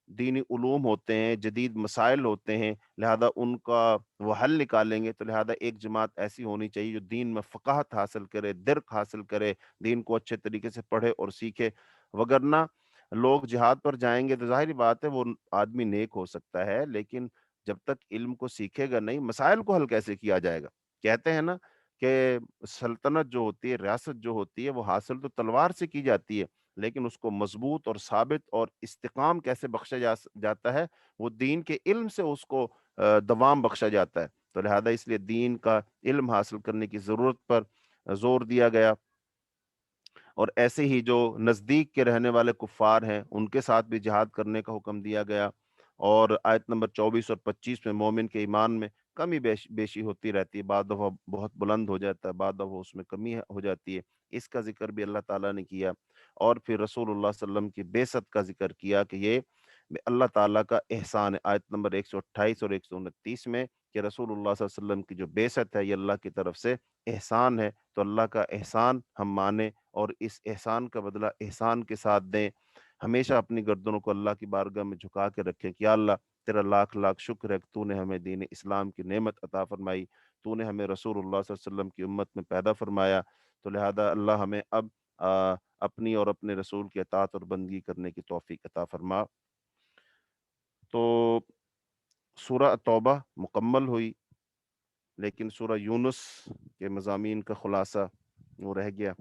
دینی علوم ہوتے ہیں، جدید مسائل ہوتے ہیں، لہذا ان کا وہ حل نکالیں گے، تو لہذا ایک جماعت ایسی ہونی چاہیے جو دین میں فقاہت حاصل کرے، درک حاصل کرے، دین کو اچھے طریقے سے پڑھے اور سیکھے۔ وگرنہ لوگ جہاد پر جائیں گے تو ظاہری بات ہے وہ آدمی نیک ہو سکتا ہے، لیکن جب تک علم کو سیکھے گا نہیں، مسائل کو حل کیسے کیا جائے گا؟ کہتے ہیں نا کہ سلطنت جو ہوتی ہے، ریاست جو ہوتی ہے، وہ حاصل تو تلوار سے کی جاتی ہے، لیکن اس کو مضبوط اور ثابت اور استحکام کیسے بخشا جاتا ہے؟ وہ دین کے علم سے اس کو دوام بخشا جاتا ہے۔ تو لہذا اس لیے دین کا علم حاصل کرنے کی ضرورت پر زور دیا گیا۔ اور ایسے ہی جو نزدیک کے رہنے والے کفار ہیں ان کے ساتھ بھی جہاد کرنے کا حکم دیا گیا۔ اور آیت نمبر 24 اور 25 میں مومن کے ایمان میں کمی بیشی ہوتی رہتی ہے، بعد دفعہ بہت بلند ہو جاتا ہے، بعد دفعہ اس میں کمی ہو جاتی ہے، اس کا ذکر بھی اللہ تعالیٰ نے کیا۔ اور پھر رسول اللہ صلی اللہ علیہ وسلم کی بعثت کا ذکر کیا کہ یہ اللہ تعالیٰ کا احسان ہے، آیت نمبر 128 اور 129 میں، کہ رسول اللہ صلی اللہ علیہ وسلم کی جو بعثت ہے یہ اللہ کی طرف سے احسان ہے، تو اللہ کا احسان ہم مانیں اور اس احسان کا بدلہ احسان کے ساتھ دیں۔ ہمیشہ اپنی گردنوں کو اللہ کی بارگاہ میں جھکا کے رکھیں کہ یا اللہ تیرا لاکھ لاکھ شکر ہے کہ تو نے ہمیں دین اسلام کی نعمت عطا فرمائی، تو نے ہمیں رسول اللہ صلی اللہ علیہ وسلم کی امت میں پیدا فرمایا، تو لہذا اللہ ہمیں اب اپنی اور اپنے رسول کی اطاعت اور بندگی کرنے کی توفیق عطا فرما۔ تو سورہ توبہ مکمل ہوئی، لیکن سورہ یونس کے مضامین کا خلاصہ وہ رہ گیا۔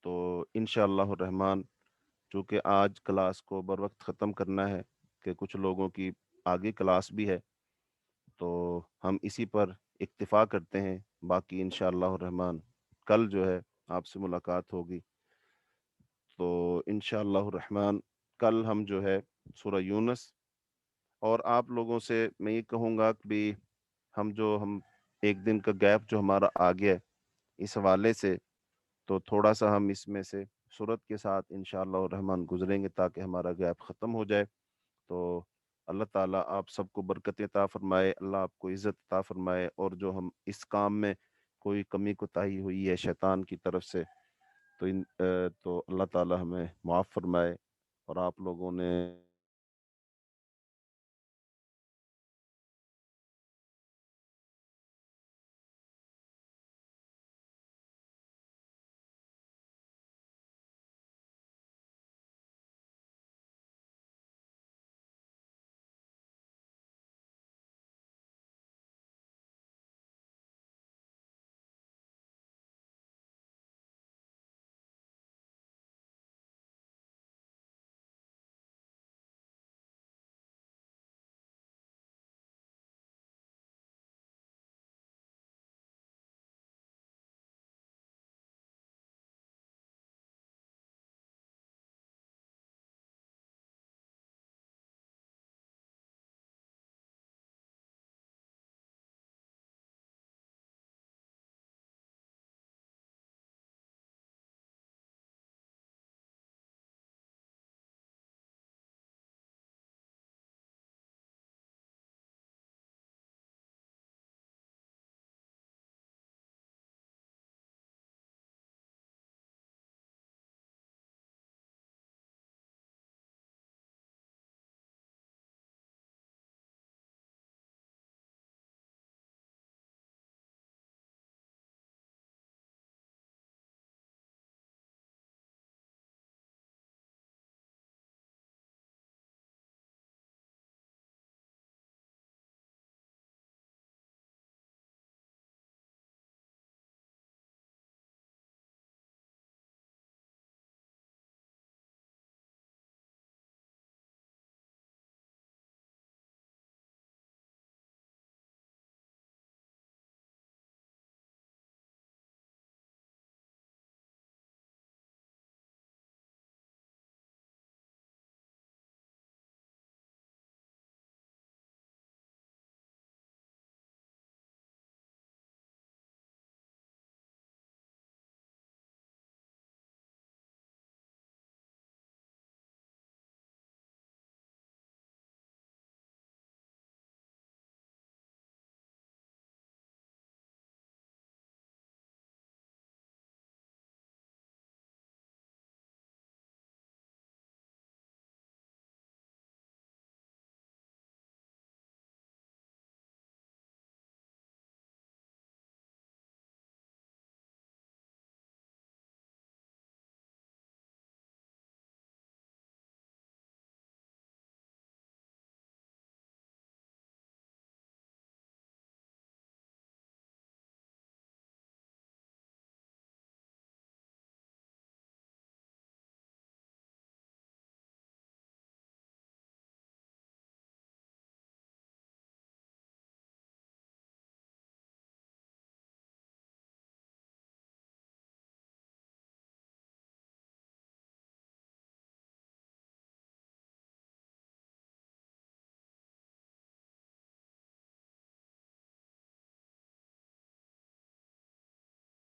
تو انشاءاللہ الرحمن چونکہ آج کلاس کو بر وقت ختم کرنا ہے کہ کچھ لوگوں کی آگے کلاس بھی ہے، تو ہم اسی پر اکتفا کرتے ہیں، باقی انشاءاللہ الرحمن کل جو ہے آپ سے ملاقات ہوگی۔ تو انشاءاللہ الرحمن کل ہم جو ہے سورہ یونس، اور آپ لوگوں سے میں یہ کہوں گا کہ بھی ہم ایک دن کا گیپ جو ہمارا آ گیا ہے اس حوالے سے، تو تھوڑا سا ہم اس میں سے صورت کے ساتھ انشاءاللہ الرحمن گزریں گے تاکہ ہمارا گیپ ختم ہو جائے۔ تو اللہ تعالیٰ آپ سب کو برکت عطا فرمائے، اللہ آپ کو عزت عطا فرمائے، اور جو ہم اس کام میں کوئی کمی کوتاہی ہوئی ہے شیطان کی طرف سے تو اللہ تعالی ہمیں معاف فرمائے، اور آپ لوگوں نے